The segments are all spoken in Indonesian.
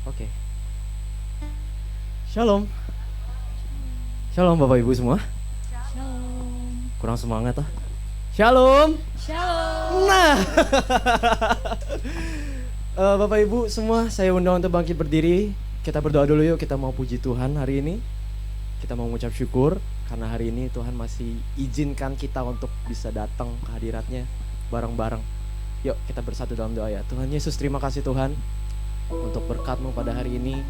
Oke. Shalom. Shalom Bapak Ibu semua. Shalom. Kurang semangat ah. Shalom. Shalom. Nah. Bapak Ibu semua, saya undang untuk bangkit berdiri. Kita berdoa dulu yuk, kita mau puji Tuhan hari ini. Kita mau mengucap syukur karena hari ini Tuhan masih izinkan kita untuk bisa datang ke hadiratnya bareng-bareng. Yuk kita bersatu dalam doa ya. Tuhan Yesus, terima kasih Tuhan untuk berkat-Mu pada hari ini,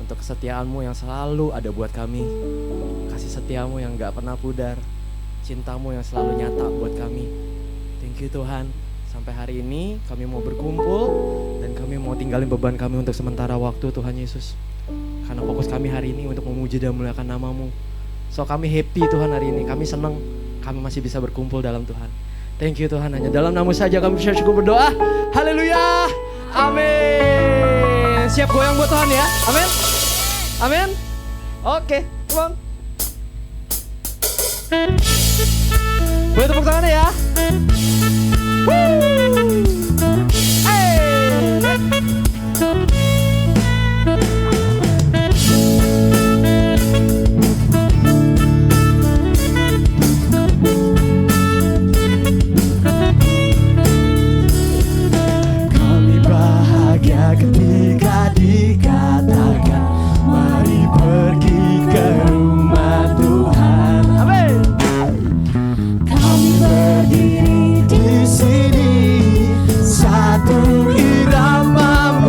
untuk kesetiaan-Mu yang selalu ada buat kami, kasih setia-Mu yang gak pernah pudar, cinta-Mu yang selalu nyata buat kami. Thank you Tuhan, sampai hari ini kami mau berkumpul dan kami mau tinggalin beban kami untuk sementara waktu Tuhan Yesus, karena fokus kami hari ini untuk memuji dan memuliakan nama-Mu. So kami happy Tuhan hari ini, kami senang kami masih bisa berkumpul dalam Tuhan. Thank you Tuhan, hanya dalam nama saja kami bisa cukup berdoa. Haleluya, amin. Siap goyang buat Tuhan ya, amin. Amin. Oke, come on. Boleh tepuk tangannya ya. Kami bahagia ketika dikatakan mari pergi ke rumah Tuhan. Amin. Kami berdiri Di sini satu irama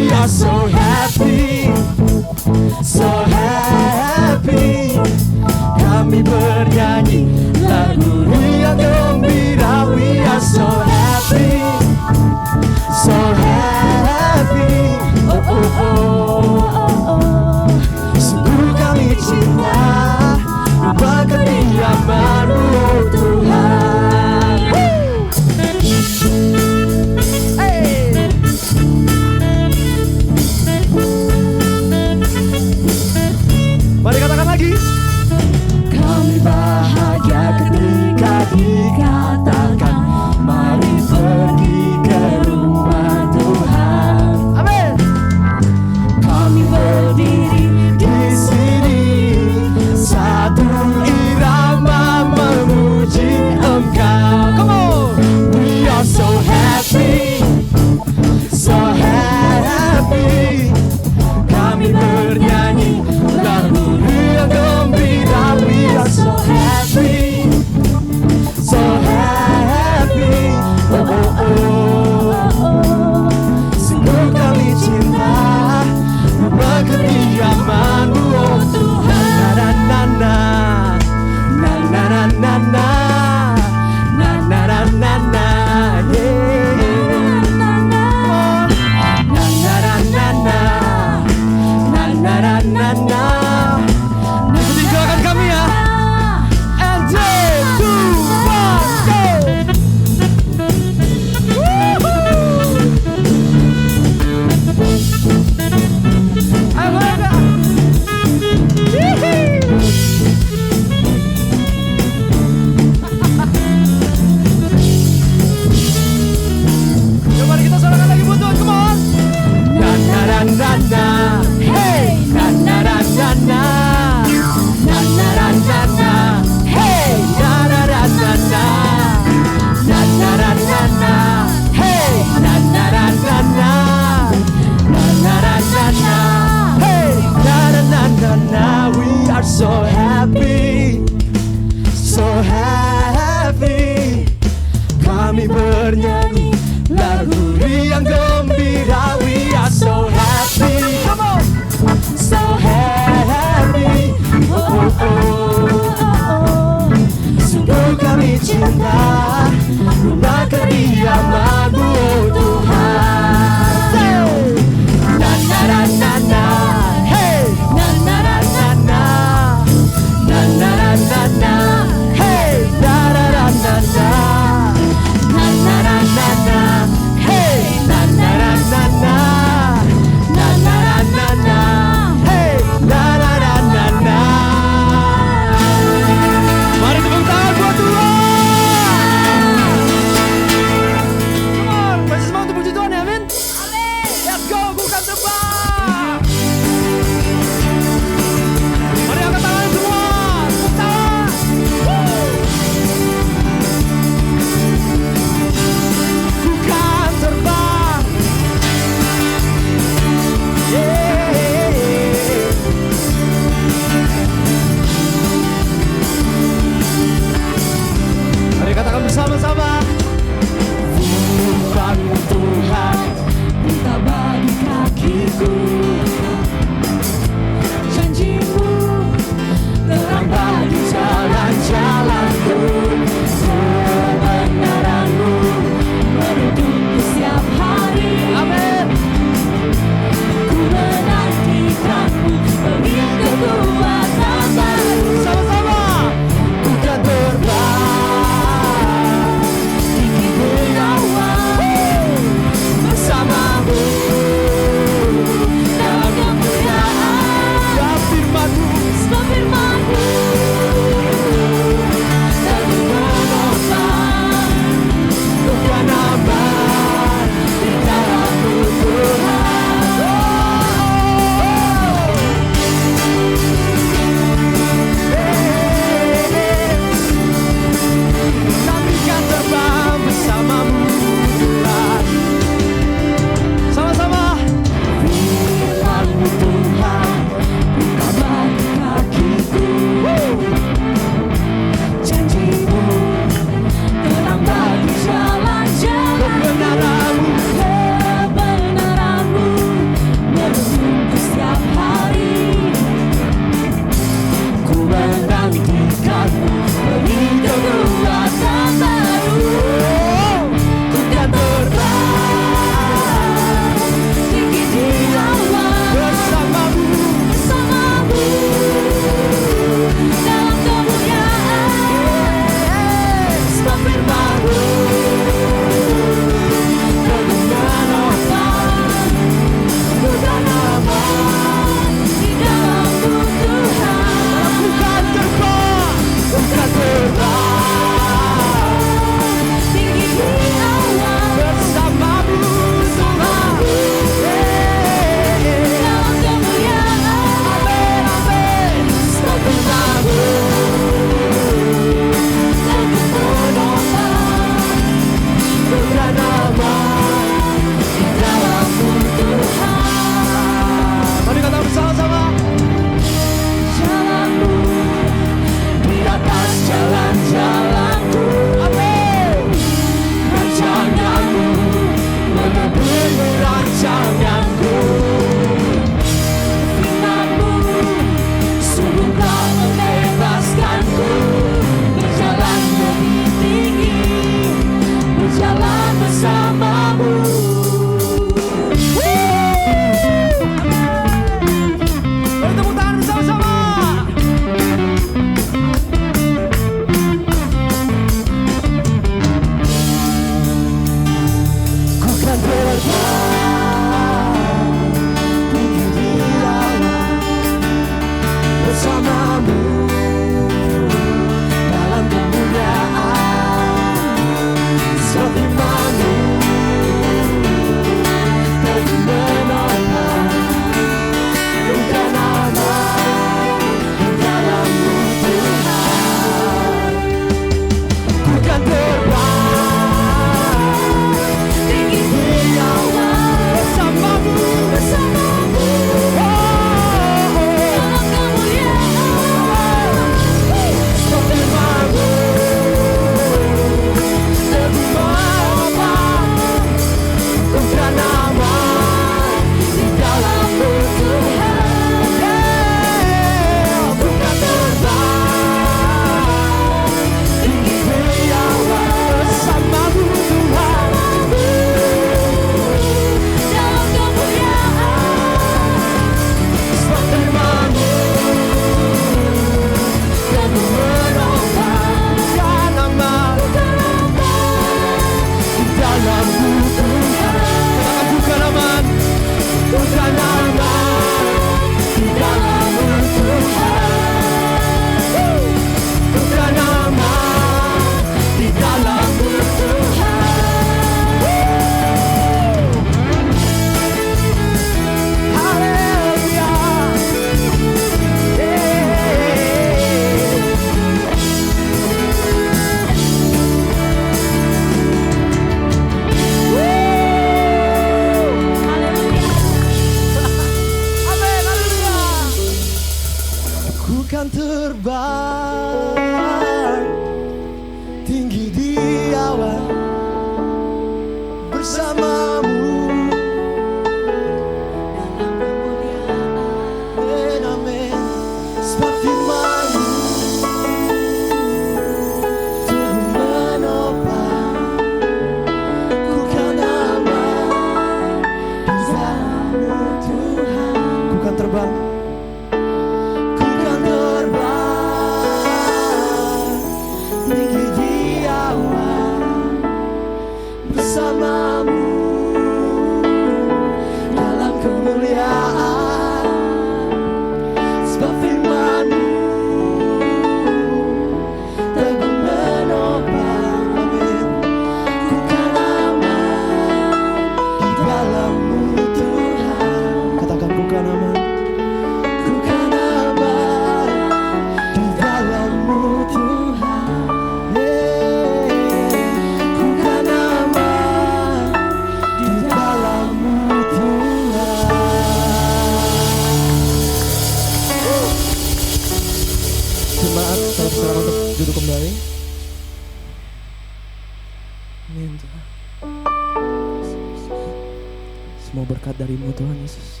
semua berkat dari-Mu Tuhan Yesus.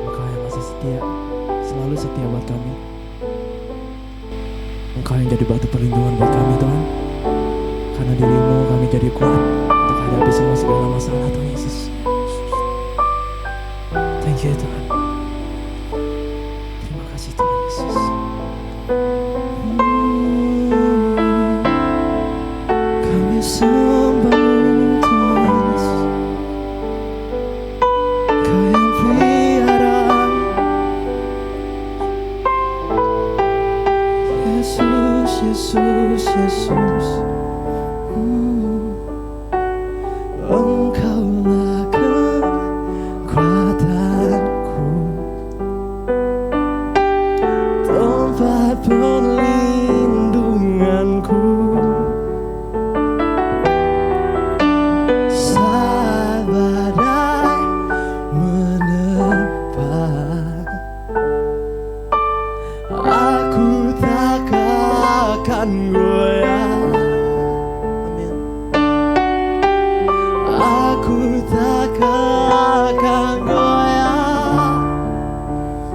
Engkau yang masih setia, selalu setia buat kami. Engkau yang jadi batu perlindungan buat kami Tuhan. Karena diri-Mu kami jadi kuat untuk hadapi semua segala masalah Tuhan Yesus. Thank you Tuhan. Terima kasih Tuhan Yesus. Kami sembah-Mu Tuhan Yesus. Kau yang pelihara Yesus, Yesus, Yesus. Engkaulah kekuatanku, tempat perlindunganku, saat badai menerpa, aku tak akan goyah. Amin. Aku tak akan goyah,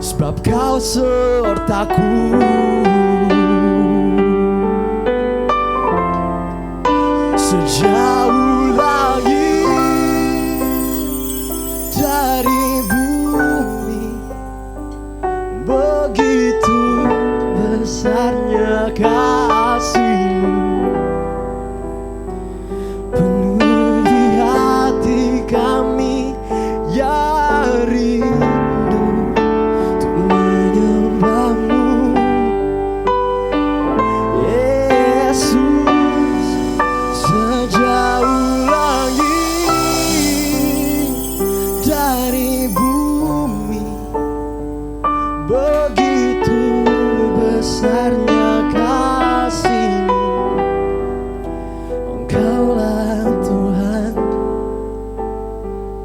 sebab Kau sertaku. Sejauh langit dari bumi, begitu besarnya kasih-Mu. Penuhi hati kami yang rindu untuk menyembah-Mu, Yesus. Sejauh langit dari bumi, begitu besarnya kasih-Mu. Engkaulah Tuhan,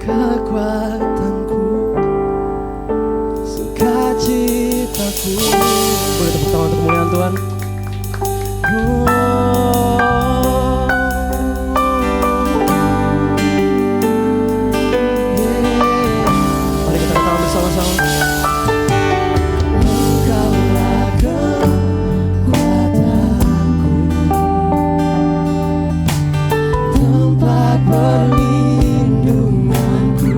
kekuatanku, sukacitaku. Boleh tepuk tangan untuk kemuliaan Tuhan. Mari kita katakan bersama-sama. Engkaulah kekuatanku, tempat perlindunganku,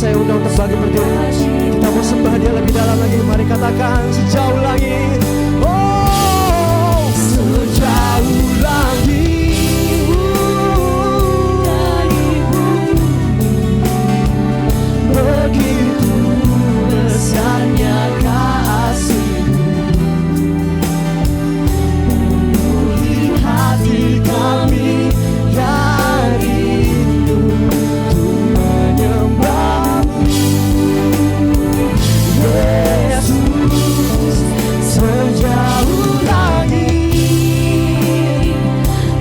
saya undang untuk bangkit berdiri. Kita mau sembah Dia lebih dalam lagi. Mari katakan sejauh langit. Oh, sejauh langit dari bumi, begitu besarnya kasih-Mu, penuhi hati kami yang rindu untuk menyembah-Mu. Yesus, sejauh langit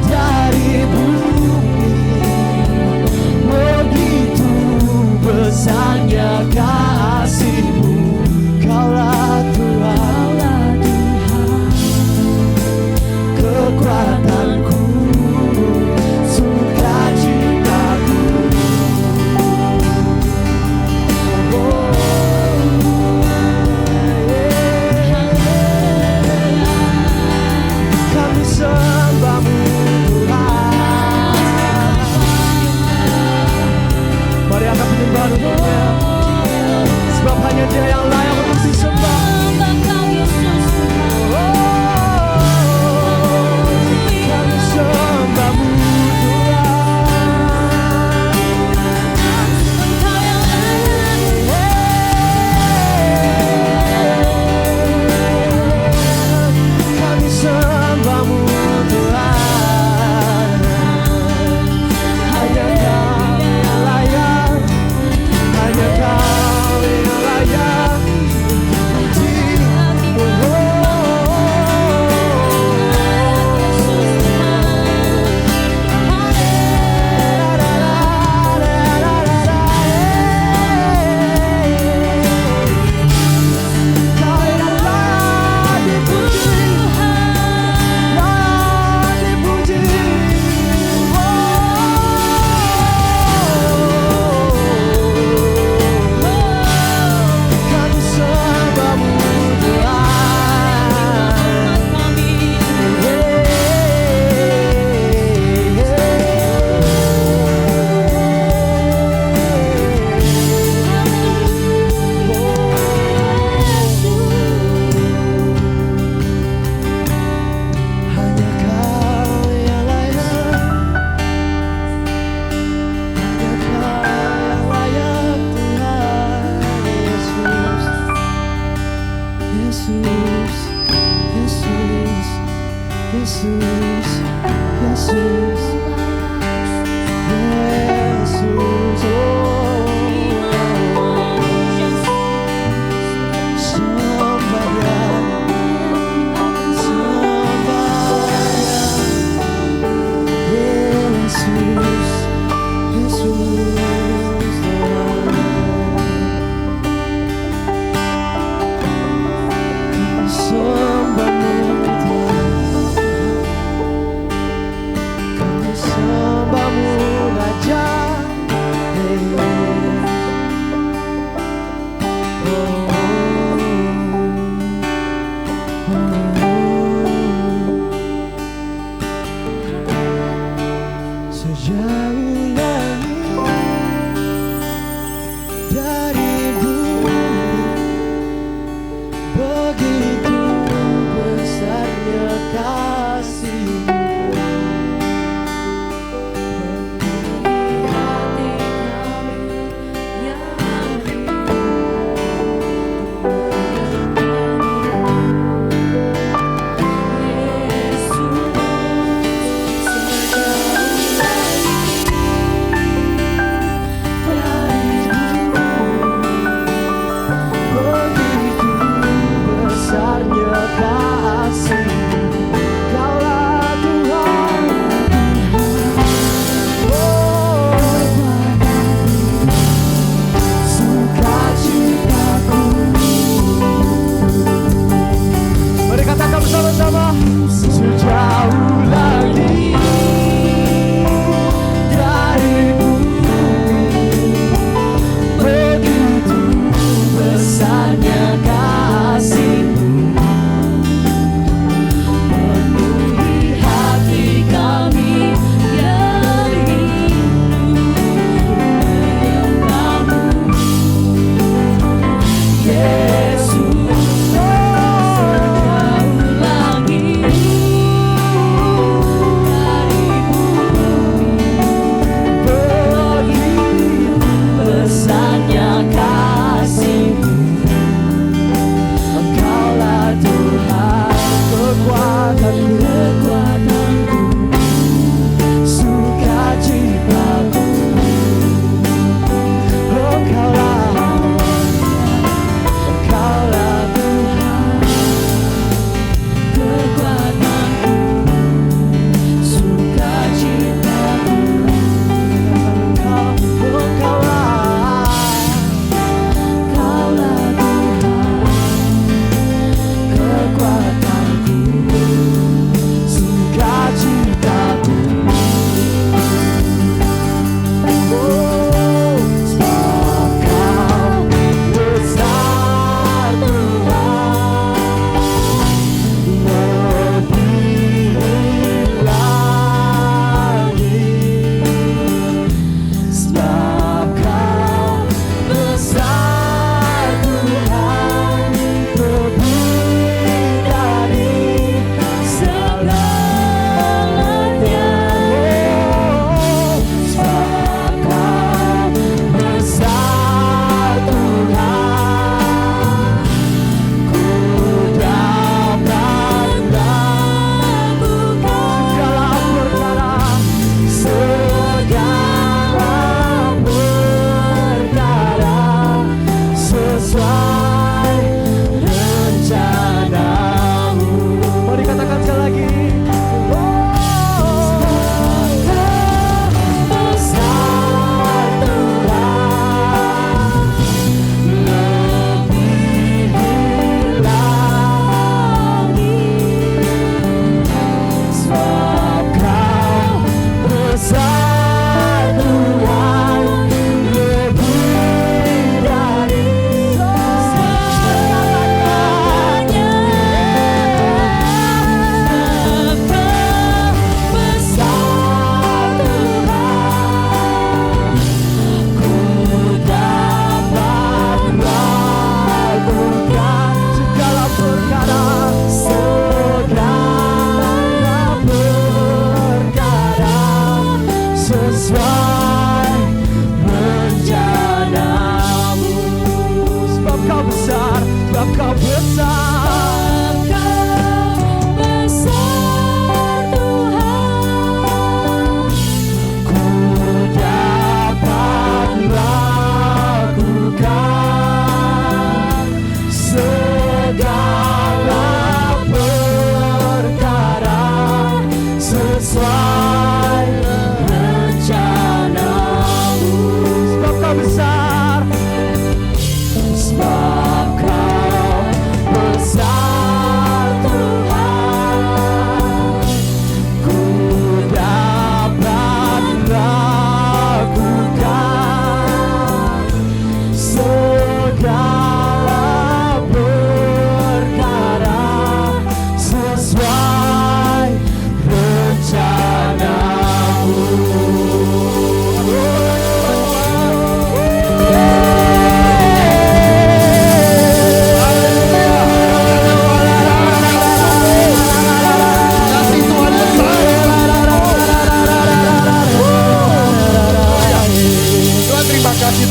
dari bumi, begitu besarnya kasih-Mu. Kaulah Tuhan, kekuatanku, sukacitaku. Kami sembah-Mu Tuhan. Mari angkat penyembahan untuknya, sebab hanya Dia yang layak untuk disembah. Kami sembah-Mu Tuhan. Kami sembah-Mu Tuhan. Hanya Kau yang layak, hanya Kau yang layak.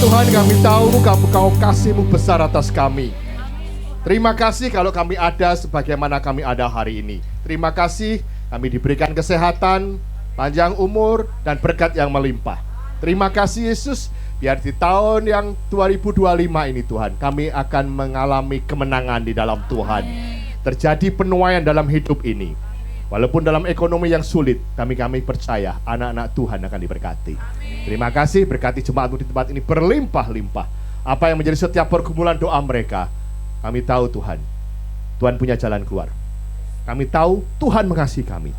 Tuhan, kami tahu Kau kasih-Mu besar atas kami. Terima kasih kalau kami ada sebagaimana kami ada hari ini. Terima kasih kami diberikan kesehatan, panjang umur, dan berkat yang melimpah. Terima kasih Yesus, biar di tahun yang 2025 ini Tuhan, kami akan mengalami kemenangan di dalam Tuhan. Terjadi penuaian dalam hidup ini. Walaupun dalam ekonomi yang sulit, kami percaya anak-anak Tuhan akan diberkati. Terima kasih, berkati jemaat-Mu di tempat ini berlimpah-limpah. Apa yang menjadi setiap pergumulan doa mereka, kami tahu Tuhan punya jalan keluar. Kami tahu Tuhan mengasihi kami.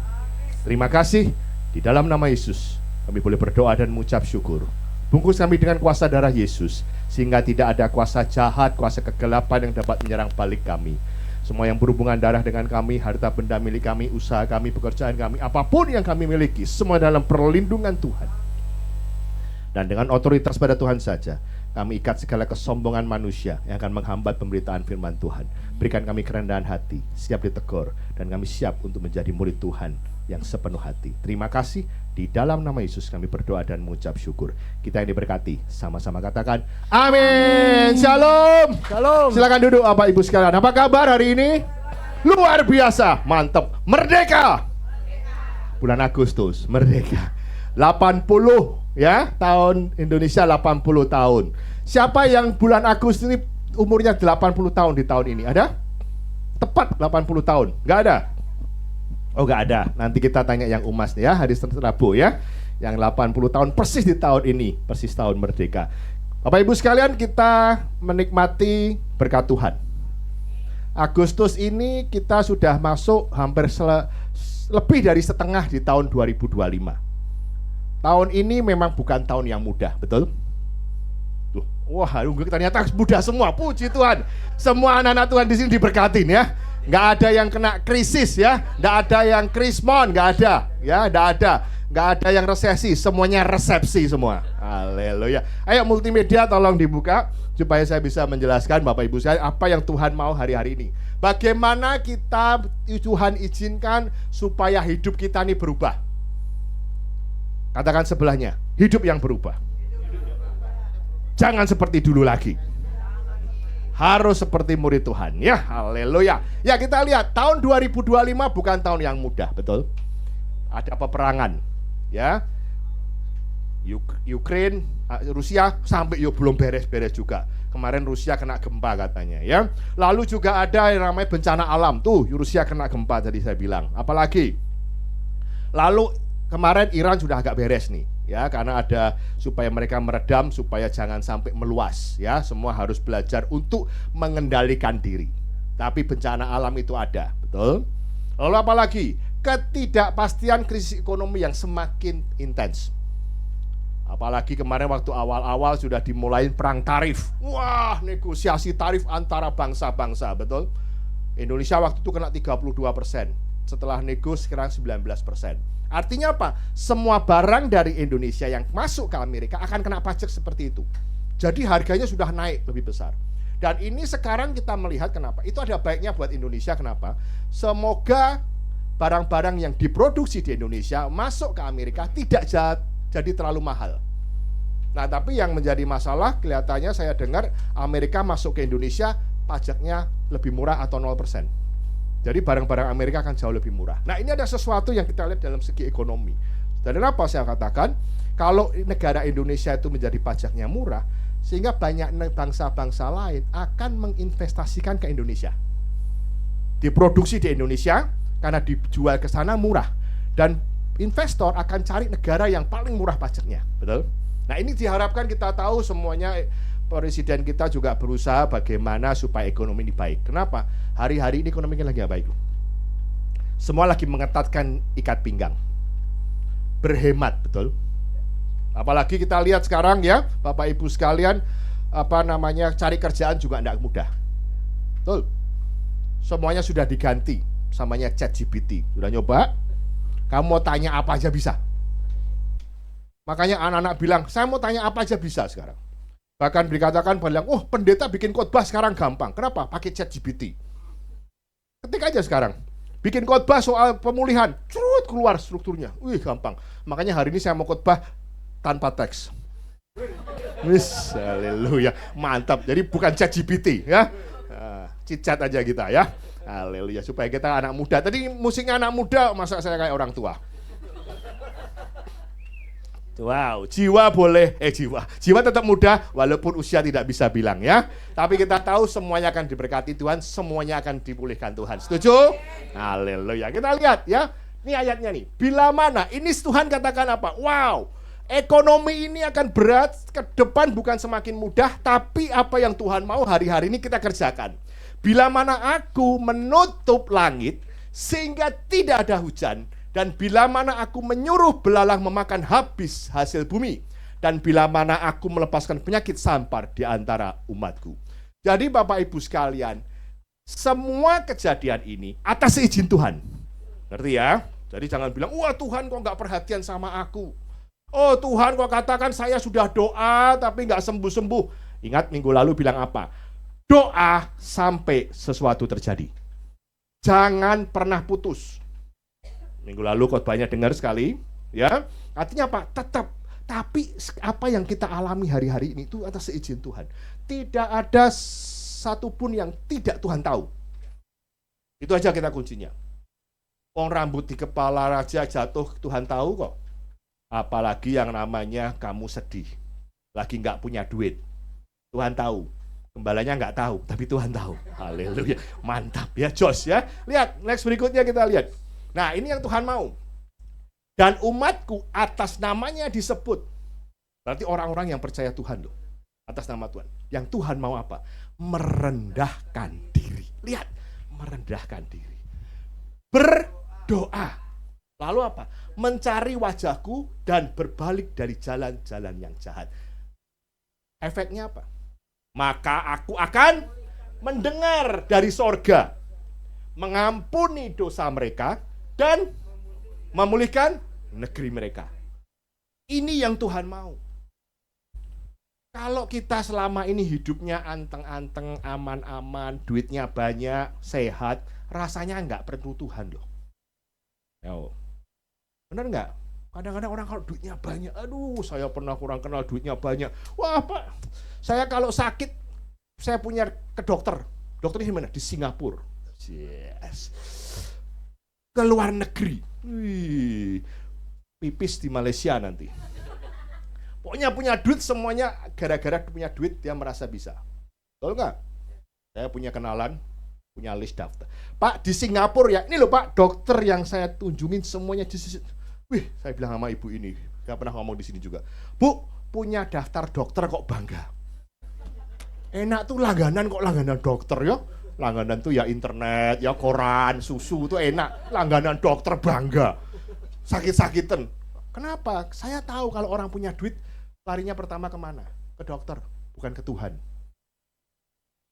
Terima kasih, di dalam nama Yesus kami boleh berdoa dan mengucap syukur. Bungkus kami dengan kuasa darah Yesus, sehingga tidak ada kuasa jahat, kuasa kegelapan yang dapat menyerang balik kami. Semua yang berhubungan darah dengan kami, harta benda milik kami, usaha kami, pekerjaan kami, apapun yang kami miliki, semua dalam perlindungan Tuhan. Dan dengan otoritas pada Tuhan saja, kami ikat segala kesombongan manusia yang akan menghambat pemberitaan firman Tuhan. Berikan kami kerendahan hati, siap ditegur, dan kami siap untuk menjadi murid Tuhan yang sepenuh hati. Terima kasih, di dalam nama Yesus kami berdoa dan mengucap syukur. Kita yang diberkati, sama-sama katakan amin. Shalom. Shalom. Silakan duduk Bapak Ibu sekalian. Apa kabar hari ini? Luar biasa, mantap. Merdeka. Bulan Agustus, merdeka. 80 ya, tahun Indonesia 80 tahun. Siapa yang bulan Agustus ini umurnya 80 tahun di tahun ini? Ada? Tepat 80 tahun. Nggak ada? Oh nggak ada. Nanti kita tanya yang Umas nih ya, hari Rabu ya. Yang 80 tahun persis di tahun ini, persis tahun merdeka. Bapak Ibu sekalian, kita menikmati berkat Tuhan. Agustus ini kita sudah masuk hampir lebih dari setengah di tahun 2025. Tahun ini memang bukan tahun yang mudah, betul? Wah, ternyata mudah semua. Puji Tuhan. Semua anak-anak Tuhan di sini diberkatin ya. Nggak ada yang kena krisis ya, nggak ada yang krismon, nggak ada ya, nggak ada yang resesi, semuanya resepsi semua. Haleluya. Ayo multimedia tolong dibuka supaya saya bisa menjelaskan Bapak Ibu sekalian apa yang Tuhan mau hari-hari ini. Bagaimana Tuhan izinkan supaya hidup kita ini berubah. Katakan sebelahnya, hidup yang berubah. Jangan seperti dulu lagi. Harus seperti murid Tuhan ya, haleluya. Ya kita lihat tahun 2025 bukan tahun yang mudah, betul? Ada peperangan ya, Ukraine, Rusia sampai belum beres-beres juga. Kemarin Rusia kena gempa katanya ya. Lalu juga ada yang namanya bencana alam, tuh Rusia kena gempa tadi saya bilang. Apalagi lalu kemarin Iran sudah agak beres nih ya, karena ada supaya mereka meredam supaya jangan sampai meluas ya. Semua harus belajar untuk mengendalikan diri. Tapi bencana alam itu ada, betul? Lalu apalagi ketidakpastian krisis ekonomi yang semakin intens. Apalagi kemarin waktu awal-awal sudah dimulai perang tarif. Wah, negosiasi tarif antara bangsa-bangsa, betul? Indonesia waktu itu kena 32%. Setelah nego sekarang 19%. Artinya apa? Semua barang dari Indonesia yang masuk ke Amerika akan kena pajak seperti itu. Jadi harganya sudah naik lebih besar. Dan ini sekarang kita melihat kenapa. Itu ada baiknya buat Indonesia, kenapa? Semoga barang-barang yang diproduksi di Indonesia masuk ke Amerika tidak jadi terlalu mahal. Nah, tapi yang menjadi masalah kelihatannya saya dengar Amerika masuk ke Indonesia pajaknya lebih murah atau 0%. Jadi barang-barang Amerika akan jauh lebih murah. Nah, ini ada sesuatu yang kita lihat dalam segi ekonomi. Dan kenapa saya katakan kalau negara Indonesia itu menjadi pajaknya murah, sehingga banyak bangsa-bangsa lain akan menginvestasikan ke Indonesia. Diproduksi di Indonesia karena dijual ke sana murah. Dan investor akan cari negara yang paling murah pajaknya, betul? Nah, ini diharapkan kita tahu semuanya. Presiden kita juga berusaha bagaimana supaya ekonomi ini baik. Kenapa? Hari-hari ini ekonomi lagi nggak baik. Semua lagi mengetatkan ikat pinggang. Berhemat, betul? Apalagi kita lihat sekarang ya, Bapak Ibu sekalian, cari kerjaan juga nggak mudah. Betul? Semuanya sudah diganti, samanya ChatGPT. Sudah nyoba? Kamu mau tanya apa aja bisa. Makanya anak-anak bilang, saya mau tanya apa aja bisa sekarang. Bahkan dikatakan bilang, oh pendeta bikin khotbah sekarang gampang. Kenapa? Pakai ChatGPT. Ketik aja sekarang. Bikin khotbah soal pemulihan. Curut keluar strukturnya. Wih gampang. Makanya hari ini saya mau khotbah tanpa teks. Wis, haleluya, mantap. Jadi bukan ChatGPT ya, cicat aja kita ya, haleluya. Supaya kita anak muda. Tadi musiknya anak muda, masa saya kayak orang tua? Wow, jiwa boleh, jiwa tetap muda walaupun usia tidak bisa bilang ya. Tapi kita tahu semuanya akan diberkati Tuhan, semuanya akan dipulihkan Tuhan. Setuju? Haleluya. Kita lihat ya, ini ayatnya nih. Bila mana, ini Tuhan katakan apa? Wow, ekonomi ini akan berat ke depan, bukan semakin mudah, tapi apa yang Tuhan mau hari-hari ini kita kerjakan. Bila mana aku menutup langit sehingga tidak ada hujan, dan bila mana aku menyuruh belalang memakan habis hasil bumi, dan bila mana aku melepaskan penyakit sampar di antara umatku. Jadi Bapak Ibu sekalian, semua kejadian ini atas izin Tuhan. Ngerti ya? Jadi jangan bilang, wah Tuhan kok nggak perhatian sama aku. Oh Tuhan kok katakan saya sudah doa tapi nggak sembuh-sembuh. Ingat minggu lalu bilang apa? Doa sampai sesuatu terjadi. Jangan pernah putus. Minggu lalu khotbahnya dengar sekali, ya. Artinya apa? Tetap. Tapi apa yang kita alami hari-hari ini itu atas izin Tuhan. Tidak ada satupun yang tidak Tuhan tahu. Itu aja kita kuncinya. Rambut di kepala raja jatuh, Tuhan tahu kok. Apalagi yang namanya kamu sedih, lagi nggak punya duit, Tuhan tahu. Gembalanya nggak tahu, tapi Tuhan tahu. Haleluya, mantap ya, Jos ya. Lihat, next berikutnya kita lihat. Nah, ini yang Tuhan mau. Dan umatku atas namanya disebut. Berarti orang-orang yang percaya Tuhan loh. Atas nama Tuhan. Yang Tuhan mau apa? Merendahkan diri. Lihat, merendahkan diri. Berdoa. Lalu apa? Mencari wajahku dan berbalik dari jalan-jalan yang jahat. Efeknya apa? Maka aku akan mendengar dari sorga, mengampuni dosa mereka, dan memulihkan negeri mereka. Ini yang Tuhan mau. Kalau kita selama ini hidupnya anteng-anteng, aman-aman, duitnya banyak, sehat, rasanya nggak perlu Tuhan loh. Yo. Benar nggak? Kadang-kadang orang kalau duitnya banyak, aduh saya pernah kurang kenal duitnya banyak. Wah Pak, saya kalau sakit, saya punya ke dokter. Dokternya di mana? Di Singapura. Yes. Ke luar negeri. Wih, pipis di Malaysia nanti. Pokoknya punya duit semuanya, gara-gara punya duit dia merasa bisa. Betul nggak? Saya punya kenalan, punya list daftar. Pak, di Singapura ya, ini loh Pak, dokter yang saya tunjungin semuanya di sini. Wih, saya bilang sama ibu ini, gak pernah ngomong di sini juga. Bu, punya daftar dokter kok bangga. Enak tuh langganan kok langganan dokter ya. Langganan tuh ya internet, ya koran, susu tuh enak. Langganan dokter bangga. Sakit-sakitan. Kenapa? Saya tahu kalau orang punya duit, larinya pertama kemana? Ke dokter, bukan ke Tuhan.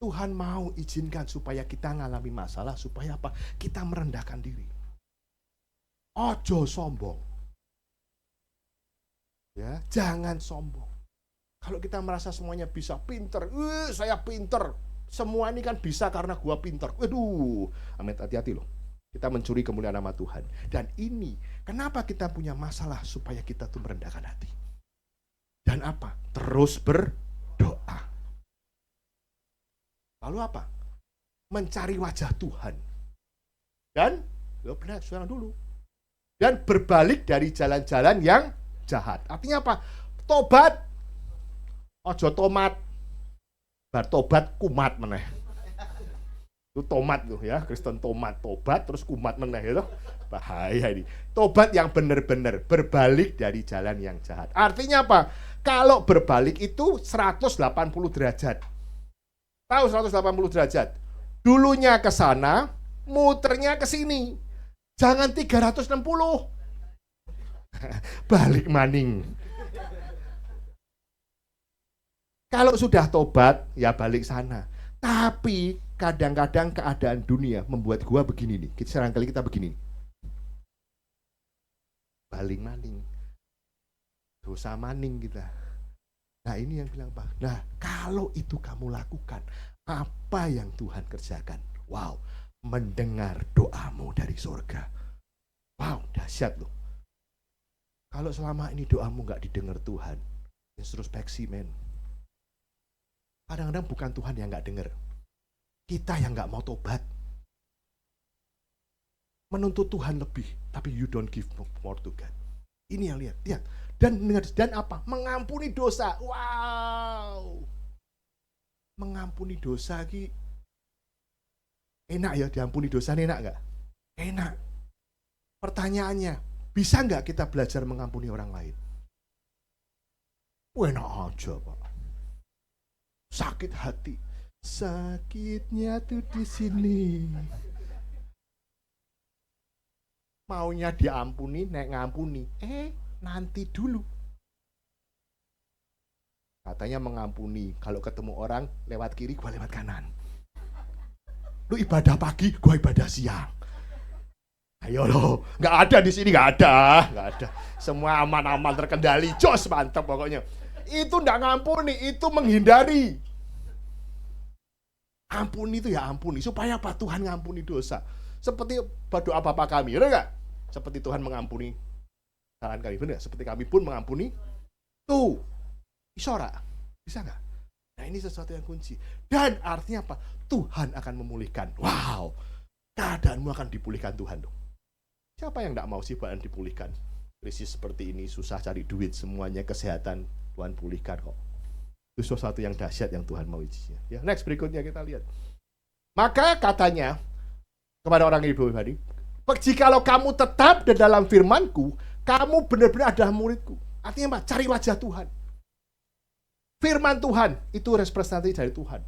Tuhan mau izinkan supaya kita ngalami masalah, supaya apa? Kita merendahkan diri. Ojo sombong. Ya, jangan sombong. Kalau kita merasa semuanya bisa, pinter, saya pinter. Semua ini kan bisa karena gua pinter. Waduh, amin, hati-hati loh. Kita mencuri kemuliaan nama Tuhan. Dan ini, kenapa kita punya masalah? Supaya kita tuh merendahkan hati. Dan apa? Terus berdoa. Lalu apa? Mencari wajah Tuhan. Dan, benar, sekarang dulu. Dan berbalik dari jalan-jalan yang jahat. Artinya apa? Tobat. Ojo tomat. Bar tobat kumat meneh. Itu tomat tuh ya, Kristen tomat, tobat terus kumat meneh itu. Bahaya ini. Tobat yang benar-benar berbalik dari jalan yang jahat. Artinya apa? Kalau berbalik itu 180 derajat. Tahu 180 derajat? Dulunya ke sana, muternya ke sini. Jangan 360. Balik maning. Kalau sudah tobat, ya balik sana. Tapi kadang-kadang keadaan dunia membuat gua begini nih. Serangkali kita begini. Balik maning. Dosa maning kita. Nah ini yang bilang Pak. Nah kalau itu kamu lakukan, apa yang Tuhan kerjakan? Wow, mendengar doamu dari surga. Wow, dahsyat loh. Kalau selama ini doamu nggak didengar Tuhan, Introspeksi, men. Kadang-kadang bukan Tuhan yang nggak dengar, kita yang nggak mau tobat. Menuntut Tuhan lebih, tapi you don't give more to God. Ini yang lihat. Dan apa? Mengampuni dosa. Wow. Mengampuni dosa ki enak ya, diampuni dosa enak nggak? Enak. Pertanyaannya, bisa nggak kita belajar mengampuni orang lain? Enak aja, Pak. Sakit hati. Sakitnya tuh di sini. Maunya diampuni, nek ngampuni. Nanti dulu. Katanya mengampuni. Kalau ketemu orang lewat kiri, gua lewat kanan. Lu ibadah pagi, gua ibadah siang. Ayo loh, nggak ada di sini, nggak ada. Semua aman-aman terkendali, jos mantap pokoknya. Itu nggak ngampuni, itu menghindari. Ampuni itu ya ampuni, supaya apa? Tuhan ngampuni dosa. Seperti berdoa Bapa kami, benar nggak? Seperti Tuhan mengampuni kesalahan kami, benar? Seperti kami pun mengampuni. Tuh, isora, bisa nggak? Nah ini sesuatu yang kunci. Dan artinya apa? Tuhan akan memulihkan. Wow, keadaanmu akan dipulihkan Tuhan dong. Siapa yang nggak mau sih badan dipulihkan? Krisis seperti ini, susah cari duit, semuanya kesehatan Tuhan pulihkan kok. Itu sesuatu yang dahsyat yang Tuhan mau isinya. Ya, next berikutnya kita lihat. Maka katanya kepada orang ibu tadi, jikalau kamu tetap di dalam firman-Ku, kamu benar-benar adalah murid-Ku. Artinya apa? Cari wajah Tuhan. Firman Tuhan itu representasi dari Tuhan.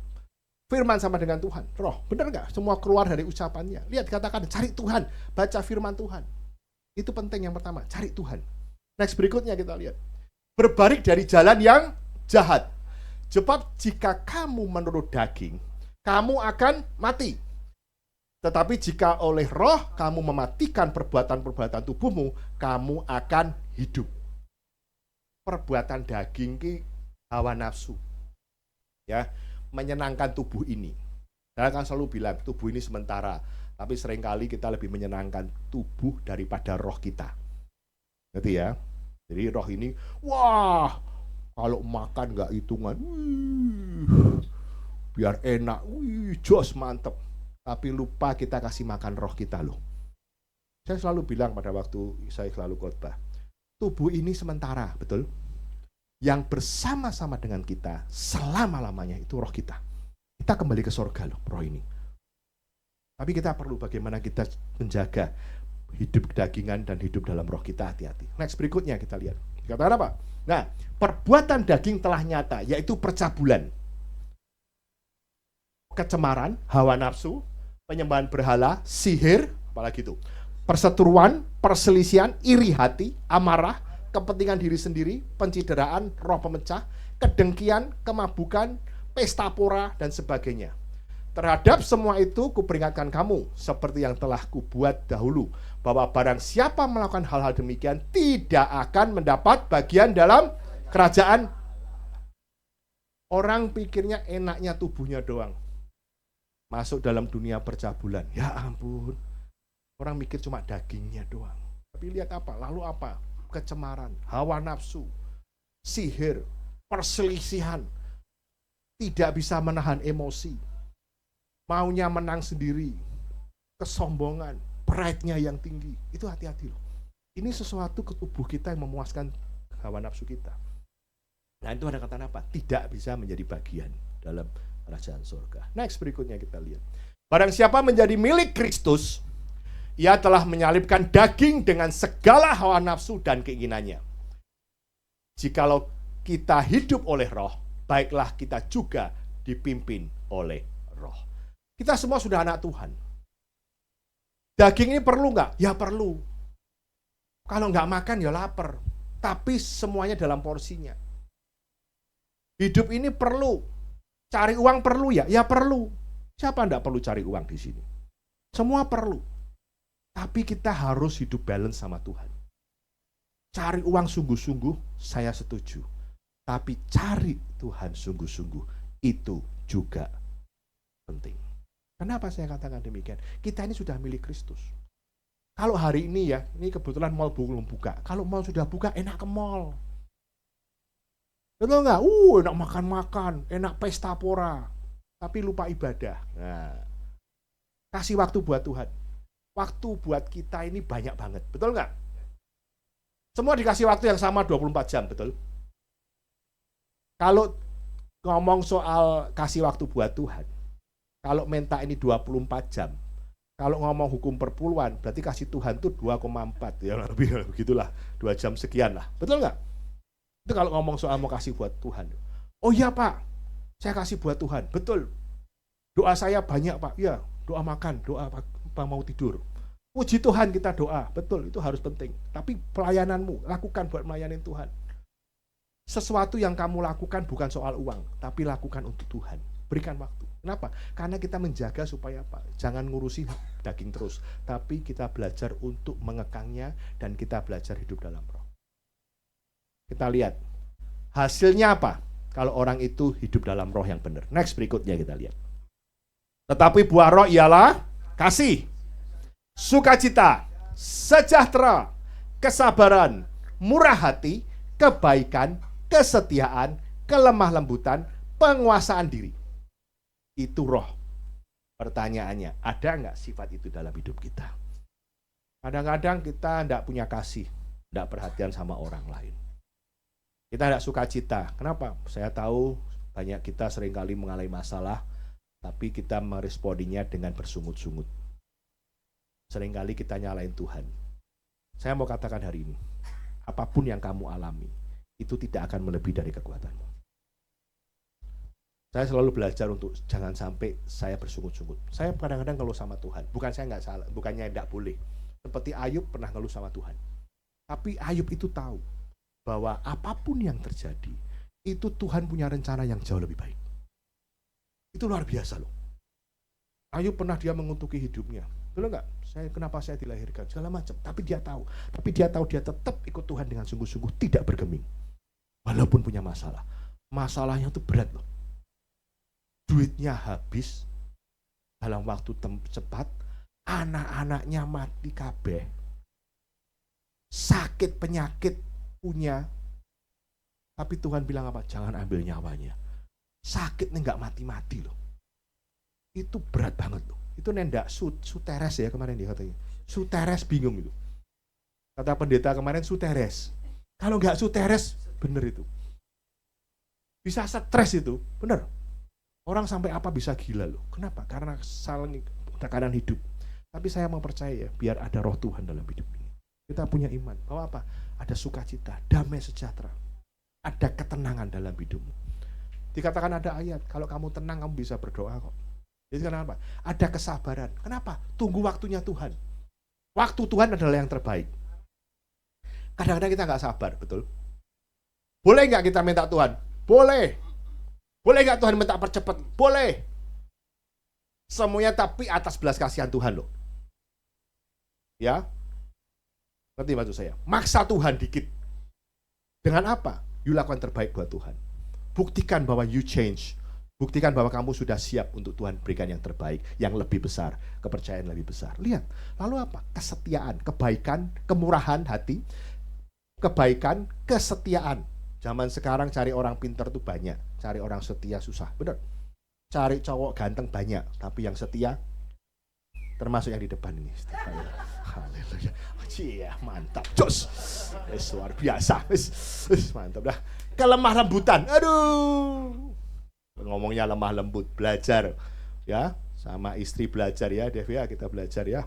Firman sama dengan Tuhan, roh. Benar nggak? Semua keluar dari ucapannya. Lihat, katakan, cari Tuhan, baca firman Tuhan. Itu penting yang pertama, cari Tuhan. Next berikutnya kita lihat. Berbalik dari jalan yang jahat. Sebab jika kamu menurut daging, kamu akan mati. Tetapi jika oleh roh kamu mematikan perbuatan-perbuatan tubuhmu, kamu akan hidup. Perbuatan daging ki hawa nafsu. Ya, menyenangkan tubuh ini. Saya kan selalu bilang tubuh ini sementara, tapi seringkali kita lebih menyenangkan tubuh daripada roh kita. Ngerti ya? Jadi roh ini, wah, kalau makan nggak hitungan, biar enak, jos mantep. Tapi lupa kita kasih makan roh kita loh. Saya selalu bilang pada waktu saya selalu khotbah, tubuh ini sementara, betul? Yang bersama-sama dengan kita selama-lamanya itu roh kita. Kita kembali ke surga loh, roh ini. Tapi kita perlu bagaimana kita menjaga hidup kedagingan dan hidup dalam roh kita, hati-hati. Next berikutnya kita lihat. Katakan apa? Nah, perbuatan daging telah nyata, yaitu percabulan, kecemaran, hawa nafsu, penyembahan berhala, sihir, apalagi itu, perseteruan, perselisihan, iri hati, amarah, kepentingan diri sendiri, pencideraan, roh pemecah, kedengkian, kemabukan, pesta pora, dan sebagainya. Terhadap semua itu kuperingatkan kamu, seperti yang telah kubuat dahulu, bahwa barang siapa melakukan hal-hal demikian tidak akan mendapat bagian dalam kerajaan. Orang pikirnya enaknya tubuhnya doang, masuk dalam dunia percabulan. Ya ampun, orang mikir cuma dagingnya doang. Tapi lihat apa, lalu apa? Kecemaran, hawa nafsu, sihir, perselisihan, tidak bisa menahan emosi, maunya menang sendiri, kesombongan, pride-nya yang tinggi. Itu hati-hati loh. Ini sesuatu ke tubuh kita yang memuaskan hawa nafsu kita. Nah itu ada kata apa? Tidak bisa menjadi bagian dalam kerajaan surga. Next berikutnya kita lihat. Barang siapa menjadi milik Kristus, ia telah menyalibkan daging dengan segala hawa nafsu dan keinginannya. Jikalau kita hidup oleh roh, baiklah kita juga dipimpin oleh roh. Kita semua sudah anak Tuhan. Daging ini perlu nggak? Ya perlu. Kalau nggak makan ya lapar. Tapi semuanya dalam porsinya. Hidup ini perlu. Cari uang perlu ya? Ya perlu. Siapa nggak perlu cari uang di sini? Semua perlu. Tapi kita harus hidup balance sama Tuhan. Cari uang sungguh-sungguh, saya setuju. Tapi cari Tuhan sungguh-sungguh, itu juga penting. Kenapa saya katakan demikian? Kita ini sudah milik Kristus. Kalau hari ini ya, ini kebetulan mall belum buka. Kalau mall sudah buka, enak ke mall. Betul nggak? Enak makan-makan, enak pesta pora, tapi lupa ibadah. Nah, kasih waktu buat Tuhan. Waktu buat kita ini banyak banget, betul nggak? Semua dikasih waktu yang sama 24 jam, betul? Kalau ngomong soal kasih waktu buat Tuhan, kalau minta ini 24 jam, kalau ngomong hukum perpuluhan, berarti kasih Tuhan tuh 2,4, ya lebih begitulah, 2 jam sekian lah, betul nggak? Itu kalau ngomong soal mau kasih buat Tuhan. Oh iya Pak, saya kasih buat Tuhan, betul. Doa saya banyak Pak, ya doa makan, doa apa mau tidur. Puji Tuhan kita doa, betul, itu harus penting. Tapi pelayananmu, lakukan buat melayani Tuhan. Sesuatu yang kamu lakukan bukan soal uang, tapi lakukan untuk Tuhan. Berikan waktu. Kenapa? Karena kita menjaga supaya apa? Jangan ngurusi daging terus, tapi kita belajar untuk mengekangnya dan kita belajar hidup dalam roh. Kita lihat hasilnya apa kalau orang itu hidup dalam roh yang benar. Next, berikutnya kita lihat. Tetapi buah roh ialah kasih, sukacita, sejahtera, kesabaran, murah hati, kebaikan, kesetiaan, kelemah lembutan, penguasaan diri. Itu roh. Pertanyaannya, ada nggak sifat itu dalam hidup kita? Kadang-kadang kita tidak punya kasih, tidak perhatian sama orang lain. Kita tidak sukacita. Kenapa? Saya tahu banyak kita seringkali mengalami masalah, tapi kita meresponinya dengan bersungut-sungut. Seringkali kita nyalain Tuhan. Saya mau katakan hari ini, apapun yang kamu alami, itu tidak akan melebihi dari kekuatanmu. Saya selalu belajar untuk jangan sampai saya bersungut-sungut. Saya kadang-kadang ngeluh sama Tuhan. Bukan saya nggak salah, bukannya tidak boleh. Seperti Ayub pernah ngeluh sama Tuhan. Tapi Ayub itu tahu bahwa apapun yang terjadi, itu Tuhan punya rencana yang jauh lebih baik. Itu luar biasa loh. Ayub pernah dia mengutuki hidupnya. Betul nggak? Kenapa saya dilahirkan? Segala macam. Tapi dia tahu dia tetap ikut Tuhan dengan sungguh-sungguh, tidak bergeming. Walaupun punya masalah. Masalahnya itu berat loh. Duitnya habis dalam waktu cepat, anak-anaknya mati kabeh. Sakit penyakit punya. Tapi Tuhan bilang apa? Jangan ambil nyawanya. Sakitnya nggak mati-mati loh. Itu berat banget loh. Itu nendak Suteres ya kemarin dia katanya. Suteres bingung itu. Kata pendeta kemarin Suteres. Kalau nggak Suteres, bener itu. Bisa stres itu, bener. Orang sampai apa bisa gila loh. Kenapa? Karena saling tekanan hidup. Tapi saya mau percaya ya, biar ada roh Tuhan dalam hidup ini. Kita punya iman bahwa apa? Ada sukacita, damai sejahtera. Ada ketenangan dalam hidupmu. Dikatakan ada ayat, kalau kamu tenang kamu bisa berdoa kok. Jadi kenapa? Ada kesabaran. Kenapa? Tunggu waktunya Tuhan. Waktu Tuhan adalah yang terbaik. Kadang-kadang kita nggak sabar, betul? Boleh nggak kita minta Tuhan? Boleh. Boleh nggak Tuhan minta percepat? Boleh. Semuanya tapi atas belas kasihan Tuhan loh. Ya, ngerti maksud saya? Maksa Tuhan dikit. Dengan apa? You lakukan terbaik buat Tuhan. Buktikan bahwa you change. Buktikan bahwa kamu sudah siap untuk Tuhan berikan yang terbaik, yang lebih besar, kepercayaan lebih besar. Lihat, lalu apa? Kesetiaan, kebaikan, kemurahan hati, kebaikan, kesetiaan. Zaman sekarang cari orang pintar tuh banyak, cari orang setia susah, bener. Cari cowok ganteng banyak, tapi yang setia, termasuk yang di depan ini. Haleluya, cia mantap, jos, luar biasa, mantap dah. Kelemah lembutan, aduh, ngomongnya lemah lembut, belajar, ya, sama istri belajar ya, Dev ya, kita belajar ya,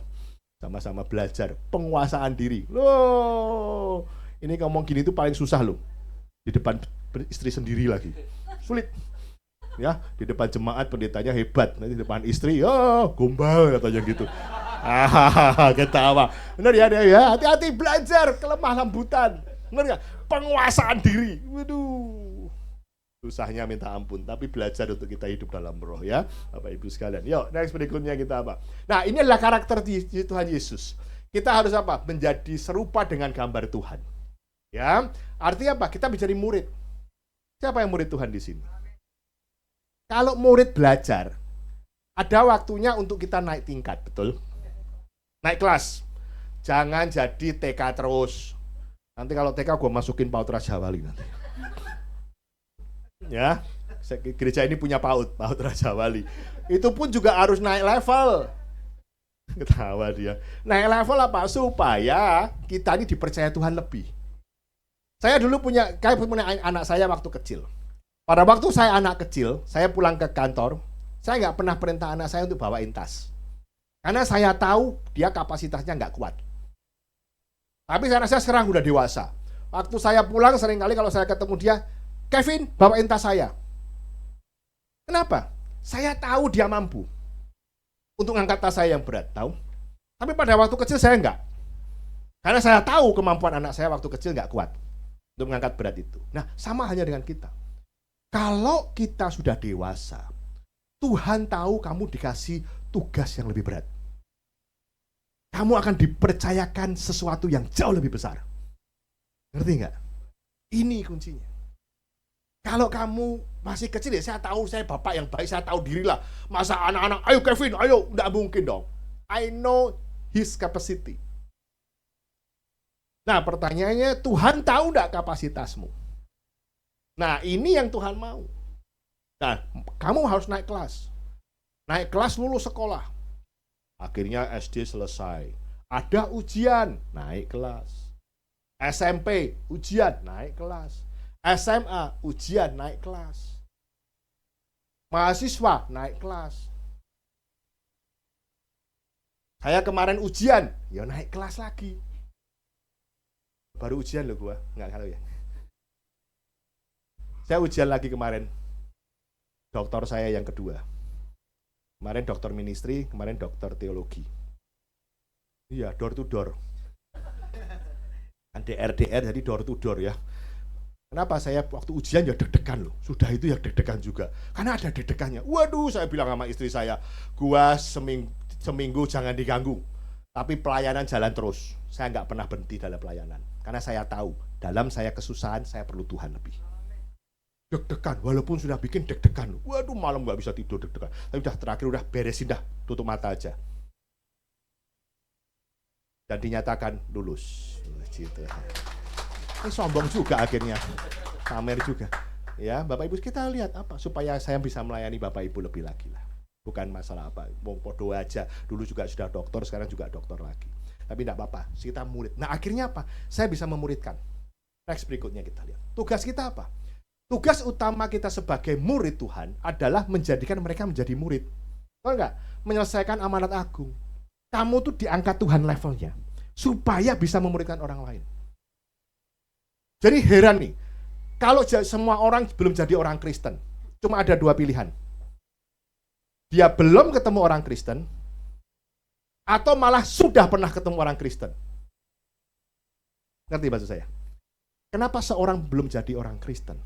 sama-sama belajar, penguasaan diri. Loh, ini ngomong gini tuh paling susah loh. Di depan istri sendiri lagi sulit ya, di depan jemaat pendetanya hebat, nanti di depan istri gombal katanya gitu. Ketawa. Benar ya, ya, hati-hati belajar kelemah lembutan, benar ya, penguasaan diri. Waduh, susahnya minta ampun, tapi belajar untuk kita hidup dalam roh ya, Bapak Ibu sekalian. Yuk, next berikutnya kita apa? Nah, ini adalah karakter Tuhan Yesus. Kita harus apa? Menjadi serupa dengan gambar Tuhan. Ya, artinya apa? Kita menjadi murid. Siapa yang murid Tuhan di sini? Kalau murid belajar, ada waktunya untuk kita naik tingkat, betul? Naik kelas. Jangan jadi TK terus. Nanti kalau TK gue masukin Paut Raja Wali nanti. Ya, gereja ini punya PAUD Raja Wali. Itu pun juga harus naik level. Ketawa dia. Naik level apa? Supaya kita ini dipercaya Tuhan lebih. Saya dulu punya anak saya waktu kecil. Pada waktu saya anak kecil, saya pulang ke kantor, saya nggak pernah perintah anak saya untuk bawain tas. Karena saya tahu dia kapasitasnya nggak kuat. Tapi saya rasa sekarang udah dewasa. Waktu saya pulang seringkali kalau saya ketemu dia, Kevin, bawain tas saya. Kenapa? Saya tahu dia mampu untuk ngangkat tas saya yang berat, tahu? Tapi pada waktu kecil saya enggak. Karena saya tahu kemampuan anak saya waktu kecil enggak kuat untuk mengangkat berat itu. Nah, sama hanya dengan kita. Kalau kita sudah dewasa, Tuhan tahu kamu dikasih tugas yang lebih berat. Kamu akan dipercayakan sesuatu yang jauh lebih besar. Ngerti enggak? Ini kuncinya. Kalau kamu masih kecil ya, saya tahu saya bapak yang baik, saya tahu dirilah. Masa anak-anak, ayo Kevin, ayo, enggak mungkin dong. I know his capacity. Nah, pertanyaannya, Tuhan tahu enggak kapasitasmu? Nah, ini yang Tuhan mau. Nah, kamu harus naik kelas. Naik kelas lulus sekolah. Akhirnya SD selesai. Ada ujian, naik kelas. SMP, ujian, naik kelas. SMA, ujian, naik kelas. Mahasiswa, naik kelas. Saya kemarin ujian, ya naik kelas lagi. Baru ujian loh gua, nggak tahu ya. Saya ujian lagi kemarin. Doktor saya yang kedua. Kemarin dokter ministry, kemarin dokter teologi. Iya, door to door. DR jadi door to door ya. Kenapa saya waktu ujian ya deg-degan loh. Sudah itu ya deg-degan juga. Karena ada deg-degannya. Waduh, saya bilang sama istri saya, gua seminggu jangan diganggu. Tapi pelayanan jalan terus. Saya nggak pernah berhenti dalam pelayanan. Karena saya tahu, dalam saya kesusahan, saya perlu Tuhan lebih. Deg-degan, walaupun sudah bikin deg-degan. Waduh, malam nggak bisa tidur deg-degan. Tapi udah terakhir, udah beresin dah, tutup mata aja. Dan dinyatakan lulus. Gitu. Ini sombong juga akhirnya, pamer juga. Ya, Bapak Ibu, kita lihat apa supaya saya bisa melayani Bapak Ibu lebih lagi lah. Bukan masalah apa, mau podo aja. Dulu juga sudah dokter, sekarang juga dokter lagi. Tapi tidak apa-apa, kita murid. Nah, akhirnya apa? Saya bisa memuridkan. Next berikutnya kita lihat. Tugas kita apa? Tugas utama kita sebagai murid Tuhan adalah menjadikan mereka menjadi murid. Tahu nggak? Menyelesaikan amanat agung. Kamu tuh diangkat Tuhan levelnya, supaya bisa memuridkan orang lain. Jadi heran nih, kalau semua orang belum jadi orang Kristen, cuma ada dua pilihan. Dia belum ketemu orang Kristen, atau malah sudah pernah ketemu orang Kristen. Ngerti maksud saya? Kenapa seorang belum jadi orang Kristen?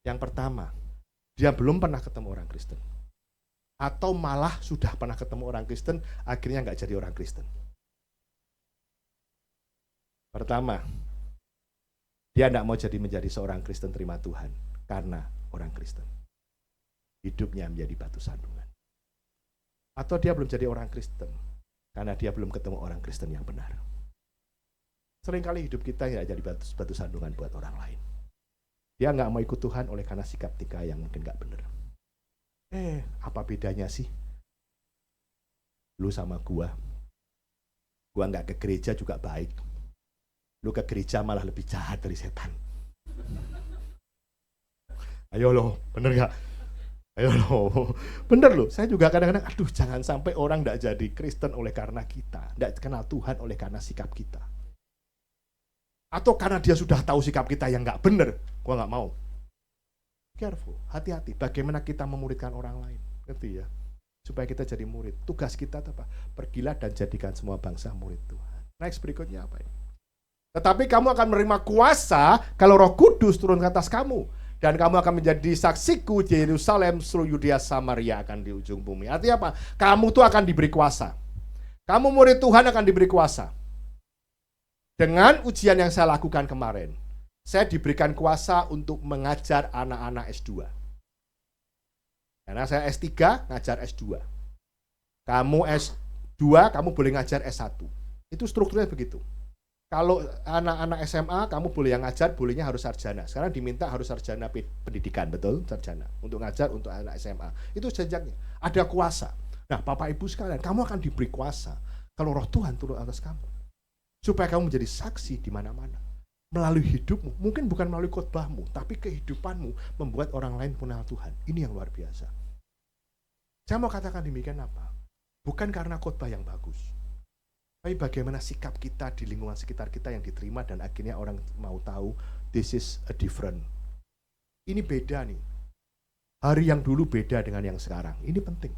Yang pertama, dia belum pernah ketemu orang Kristen. Atau malah sudah pernah ketemu orang Kristen, akhirnya nggak jadi orang Kristen. Pertama, dia tidak mau menjadi seorang Kristen terima Tuhan karena orang Kristen. Hidupnya menjadi batu sandungan. Atau dia belum jadi orang Kristen karena dia belum ketemu orang Kristen yang benar. Seringkali hidup kita tidak jadi batu sandungan buat orang lain. Dia nggak mau ikut Tuhan oleh karena sikap tingkah yang mungkin nggak benar. Apa bedanya sih? Lu sama gua nggak ke gereja juga baik. Lu ke gereja malah lebih jahat dari setan. Ayo loh, bener gak? Ayo loh, bener loh. Saya juga kadang-kadang, aduh jangan sampai orang gak jadi Kristen oleh karena kita, gak kenal Tuhan oleh karena sikap kita. Atau karena dia sudah tahu sikap kita yang gak bener, gua gak mau. Careful, hati-hati. Bagaimana kita memuridkan orang lain, ngerti ya? Supaya kita jadi murid. Tugas kita apa? Pergilah dan jadikan semua bangsa murid Tuhan. Next berikutnya apa ini? Tetapi kamu akan menerima kuasa kalau Roh Kudus turun ke atas kamu. Dan kamu akan menjadi saksiku di Yerusalem, seluruh Yudea, Samaria, akan di ujung bumi. Artinya apa? Kamu tuh akan diberi kuasa. Kamu murid Tuhan akan diberi kuasa. Dengan ujian yang saya lakukan kemarin, saya diberikan kuasa untuk mengajar anak-anak S2. Karena saya S3, ngajar S2. Kamu S2, kamu boleh ngajar S1. Itu strukturnya begitu. Kalau anak-anak SMA, kamu boleh yang ngajar, bolehnya harus sarjana. Sekarang diminta harus sarjana pendidikan, betul? Sarjana. Untuk ngajar, untuk anak SMA. Itu jenjangnya. Ada kuasa. Nah, Bapak Ibu sekalian, kamu akan diberi kuasa kalau roh Tuhan turun atas kamu. Supaya kamu menjadi saksi di mana-mana. Melalui hidupmu, mungkin bukan melalui khotbahmu, tapi kehidupanmu membuat orang lain mengenal Tuhan. Ini yang luar biasa. Saya mau katakan demikian apa? Bukan karena khotbah yang bagus, tapi bagaimana sikap kita di lingkungan sekitar kita yang diterima dan akhirnya orang mau tahu this is a different. Ini beda nih. Hari yang dulu beda dengan yang sekarang. Ini penting.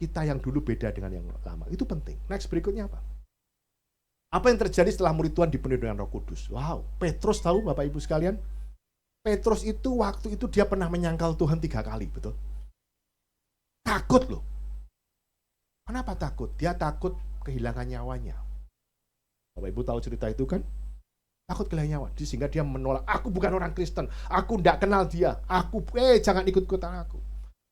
Kita yang dulu beda dengan yang lama. Itu penting. Next, berikutnya apa? Apa yang terjadi setelah murid Tuhan dipenuhi dengan Roh Kudus? Wow, Petrus tahu Bapak Ibu sekalian? Petrus itu waktu itu dia pernah menyangkal Tuhan 3 kali, betul? Takut loh. Kenapa takut? Dia takut kehilangan nyawanya. Bapak Ibu tahu cerita itu kan? Takut kehilangan nyawa. Sehingga dia menolak, aku bukan orang Kristen, aku tidak kenal dia, jangan ikut-ikutan aku.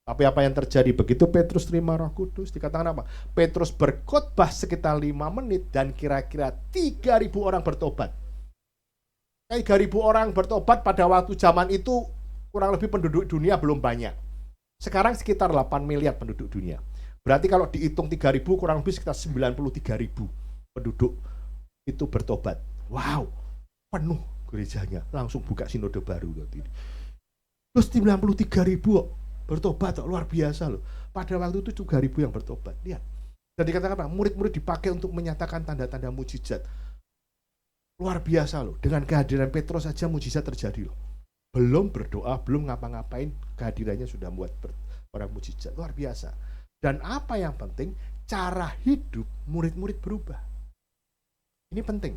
Tapi apa yang terjadi begitu Petrus terima Roh Kudus? Dikatakan apa? Petrus berkhotbah sekitar 5 menit dan kira-kira 3.000 orang bertobat. 3.000 orang bertobat pada waktu zaman itu kurang lebih penduduk dunia belum banyak. Sekarang sekitar 8 miliar penduduk dunia. Berarti kalau dihitung 3.000 kurang lebih sekitar 93.000 penduduk itu bertobat. Wow, penuh gerejanya. Langsung buka sinode baru. Terus 93.000 bertobat, luar biasa loh. Pada waktu itu 3.000 yang bertobat. Lihat. Dan dikatakan apa? Murid-murid dipakai untuk menyatakan tanda-tanda mujizat. Luar biasa loh. Dengan kehadiran Petrus saja mujizat terjadi loh. Belum berdoa, belum ngapa-ngapain, kehadirannya sudah membuat orang mujizat. Luar biasa. Dan apa yang penting, cara hidup murid-murid berubah. Ini penting.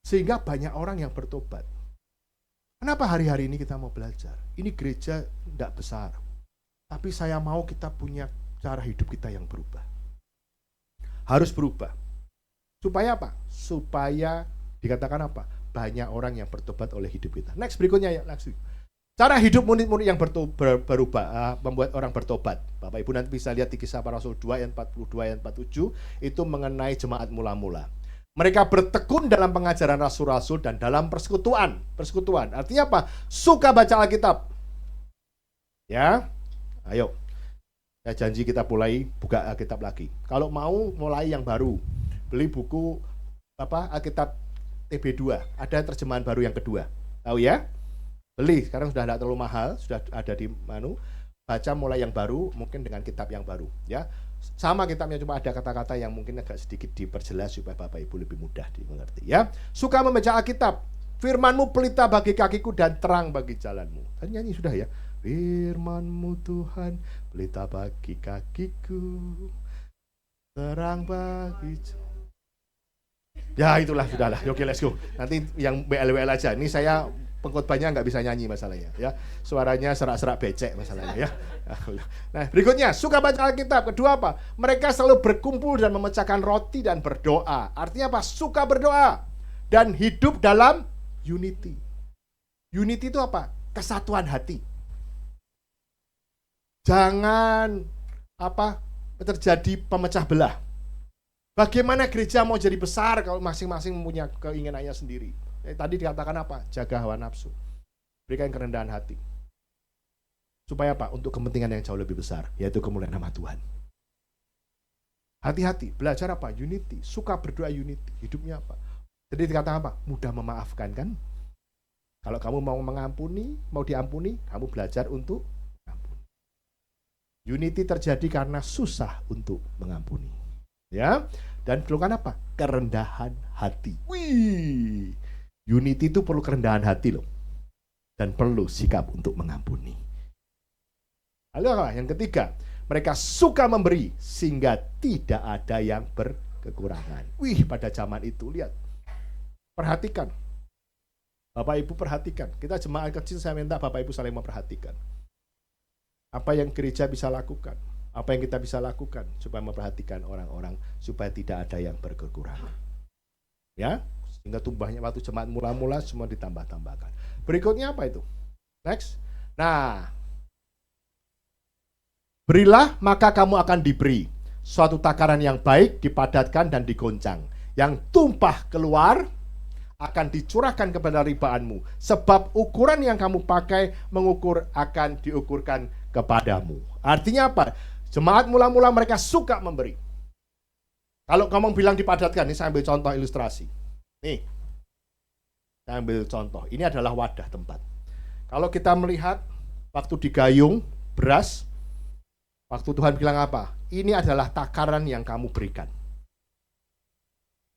Sehingga banyak orang yang bertobat. Kenapa hari-hari ini kita mau belajar? Ini gereja tidak besar. Tapi saya mau kita punya cara hidup kita yang berubah. Harus berubah. Supaya apa? Supaya dikatakan apa? Banyak orang yang bertobat oleh hidup kita. Next, berikutnya ya. Next. Cara hidup murid-murid yang berubah, membuat orang bertobat. Bapak Ibu nanti bisa lihat di Kisah Para Rasul 2 ayat 42 ayat 47, itu mengenai jemaat mula-mula. Mereka bertekun dalam pengajaran rasul-rasul dan dalam persekutuan. Persekutuan artinya apa? Suka baca Alkitab. Ya. Ayo, saya janji kita mulai buka Alkitab lagi. Kalau mau mulai yang baru, beli buku Alkitab TB2, ada terjemahan baru yang kedua. Tahu ya? Beli, sekarang sudah tidak terlalu mahal, sudah ada di baca mulai yang baru, mungkin dengan kitab yang baru. Ya, sama kitabnya, cuma ada kata-kata yang mungkin agak sedikit diperjelas supaya Bapak Ibu lebih mudah dimengerti. Ya, suka membaca Alkitab. Firman-Mu pelita bagi kakiku dan terang bagi jalanmu. Tadi nyanyi sudah ya. Firman-Mu Tuhan pelita bagi kakiku, terang bagi. Ya itulah, sudahlah. Oke, let's go. Nanti yang BLWL aja. Ini saya pengkhotbahnya nggak bisa nyanyi masalahnya. Ya, suaranya serak-serak becek masalahnya. Ya. Nah, berikutnya suka baca Alkitab. Kedua apa? Mereka selalu berkumpul dan memecahkan roti dan berdoa. Artinya apa? Suka berdoa dan hidup dalam unity. Unity itu apa? Kesatuan hati. Jangan terjadi pemecah belah. Bagaimana gereja mau jadi besar kalau masing-masing mempunyai keinginannya sendiri? Tadi dikatakan apa? Jaga hawa nafsu. Berikan kerendahan hati. Supaya apa? Untuk kepentingan yang jauh lebih besar, yaitu kemuliaan nama Tuhan. Hati-hati, belajar apa? Unity. Suka berdoa unity. Hidupnya apa? Jadi dikatakan apa? Mudah memaafkan kan? Kalau kamu mau mengampuni, mau diampuni, kamu belajar untuk unity terjadi karena susah untuk mengampuni. Ya. Dan perlukan apa? Kerendahan hati. Wih. Unity itu perlu kerendahan hati loh. Dan perlu sikap untuk mengampuni. Lalu apa? Yang ketiga, mereka suka memberi sehingga tidak ada yang berkekurangan. Wih, pada zaman itu lihat. Perhatikan. Bapak Ibu perhatikan. Kita jemaat kecil, saya minta Bapak Ibu saling memperhatikan. Apa yang gereja bisa lakukan? Apa yang kita bisa lakukan supaya memperhatikan orang-orang supaya tidak ada yang berkekurangan? Ya, sehingga tumbahnya waktu jemaat mula-mula semua ditambah-tambahkan. Berikutnya apa itu? Next. Nah, berilah maka kamu akan diberi. Suatu takaran yang baik dipadatkan dan digoncang. yang tumpah keluar akan dicurahkan kepada ribaanmu, sebab ukuran yang kamu pakai mengukur akan diukurkan kepadamu. Artinya apa? Jemaat mula-mula mereka suka memberi. Kalau kamu bilang dipadatkan, ini saya ambil contoh ilustrasi. Nih, saya ambil contoh. Ini adalah wadah tempat. Kalau kita melihat waktu digayung beras, waktu Tuhan bilang apa? Ini adalah takaran yang kamu berikan.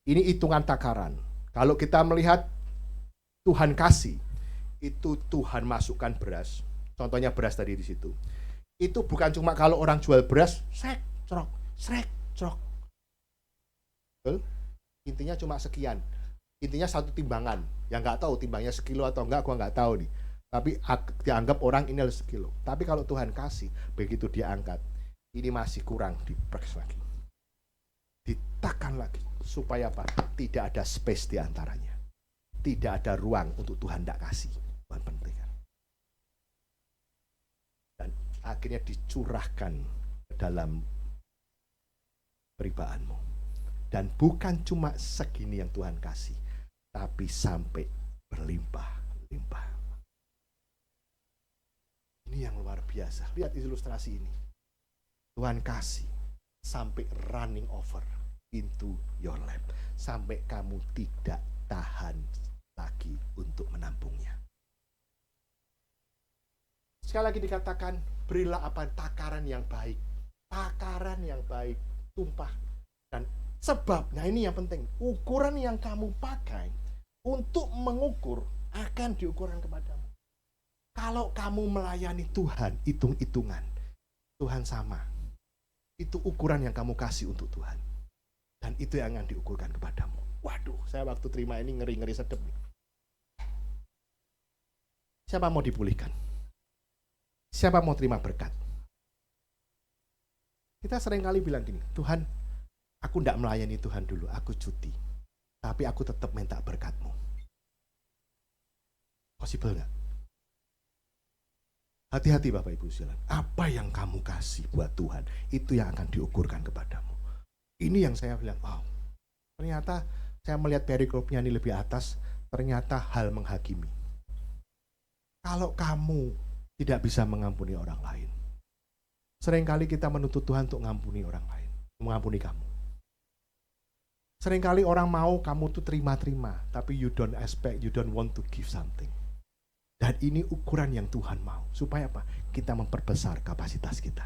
Ini hitungan takaran. Kalau kita melihat Tuhan kasih, itu Tuhan masukkan beras. Contohnya beras tadi di situ. Itu bukan cuma kalau orang jual beras, srek, crok. Betul? Intinya cuma sekian. Intinya satu timbangan. Yang nggak tahu timbangnya sekilo atau enggak, gua nggak tahu nih. Tapi dianggap orang ini adalah sekilo. Tapi kalau Tuhan kasih, begitu dia angkat, ini masih kurang, dipres lagi. Ditekan lagi. Supaya apa? Tidak ada space di antaranya. Tidak ada ruang untuk Tuhan tidak kasih. Tuhan pentingkan. Dan akhirnya dicurahkan ke dalam peribaanmu. Dan bukan cuma segini yang Tuhan kasih, tapi sampai berlimpah-limpah. Ini yang luar biasa. Lihat ilustrasi ini. Tuhan kasih sampai running over into your lap, sampai kamu tidak tahan lagi untuk menampungnya. Sekali lagi dikatakan, berilah apa? Takaran yang baik. Takaran yang baik, tumpah. Dan sebab, nah ini yang penting, ukuran yang kamu pakai untuk mengukur akan diukurkan kepadamu. Kalau kamu melayani Tuhan, hitung-hitungan, Tuhan sama. Itu ukuran yang kamu kasih untuk Tuhan. Dan itu yang akan diukurkan kepadamu. Waduh, saya waktu terima ini ngeri-ngeri sedep nih. Siapa mau dipulihkan? Siapa mau terima berkat? Kita seringkali bilang gini, Tuhan, aku tidak melayani Tuhan dulu, aku cuti. Tapi aku tetap minta berkat-Mu. Possible nggak? Hati-hati Bapak Ibu sekalian. Apa yang kamu kasih buat Tuhan, itu yang akan diukurkan kepadamu. Ini yang saya bilang, wow, ternyata saya melihat perikopnya ini lebih atas, ternyata hal menghakimi. Kalau kamu tidak bisa mengampuni orang lain, seringkali kita menuntut Tuhan untuk mengampuni orang lain, mengampuni kamu. Seringkali orang mau kamu tuh terima-terima, tapi you don't expect, you don't want to give something. Dan ini ukuran yang Tuhan mau, supaya apa? Kita memperbesar kapasitas kita.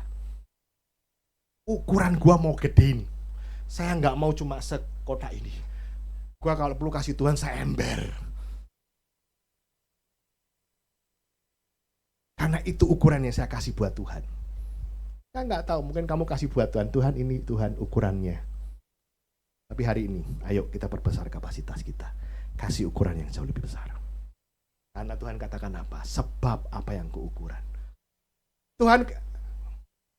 Ukuran gua mau gedein. Saya nggak mau cuma sekotak ini. Gua kalau perlu kasih Tuhan, saya ember. Karena itu ukuran yang saya kasih buat Tuhan. Saya nggak tahu, mungkin kamu kasih buat Tuhan. Tuhan ini Tuhan ukurannya. Tapi hari ini, ayo kita perbesar kapasitas kita. Kasih ukuran yang jauh lebih besar. Karena Tuhan katakan apa? Sebab apa yang kuukuran. Tuhan,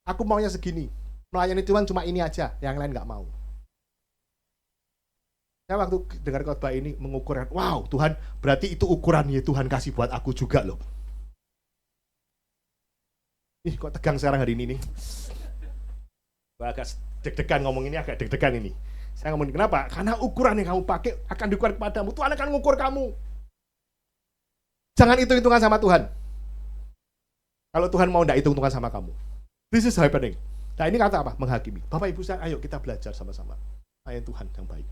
aku maunya segini. Melayani Tuhan cuma ini aja, yang lain nggak mau. Saya waktu dengar khotbah ini mengukurkan, wow Tuhan, berarti itu ukurannya Tuhan kasih buat aku juga loh. Ih, kok tegang sekarang hari ini nih. Agak deg-degan ngomong ini, agak deg-degan ini. Saya ngomong, kenapa? Karena ukuran yang kamu pakai akan diukur kepadamu. Tuhan akan mengukur kamu. Jangan hitung-hitungan sama Tuhan. Kalau Tuhan mau tidak hitung-hitungan sama kamu. This is happening. Nah ini kata apa? Menghakimi. Bapak Ibu saya, ayo kita belajar sama-sama. Ayat Tuhan yang baik.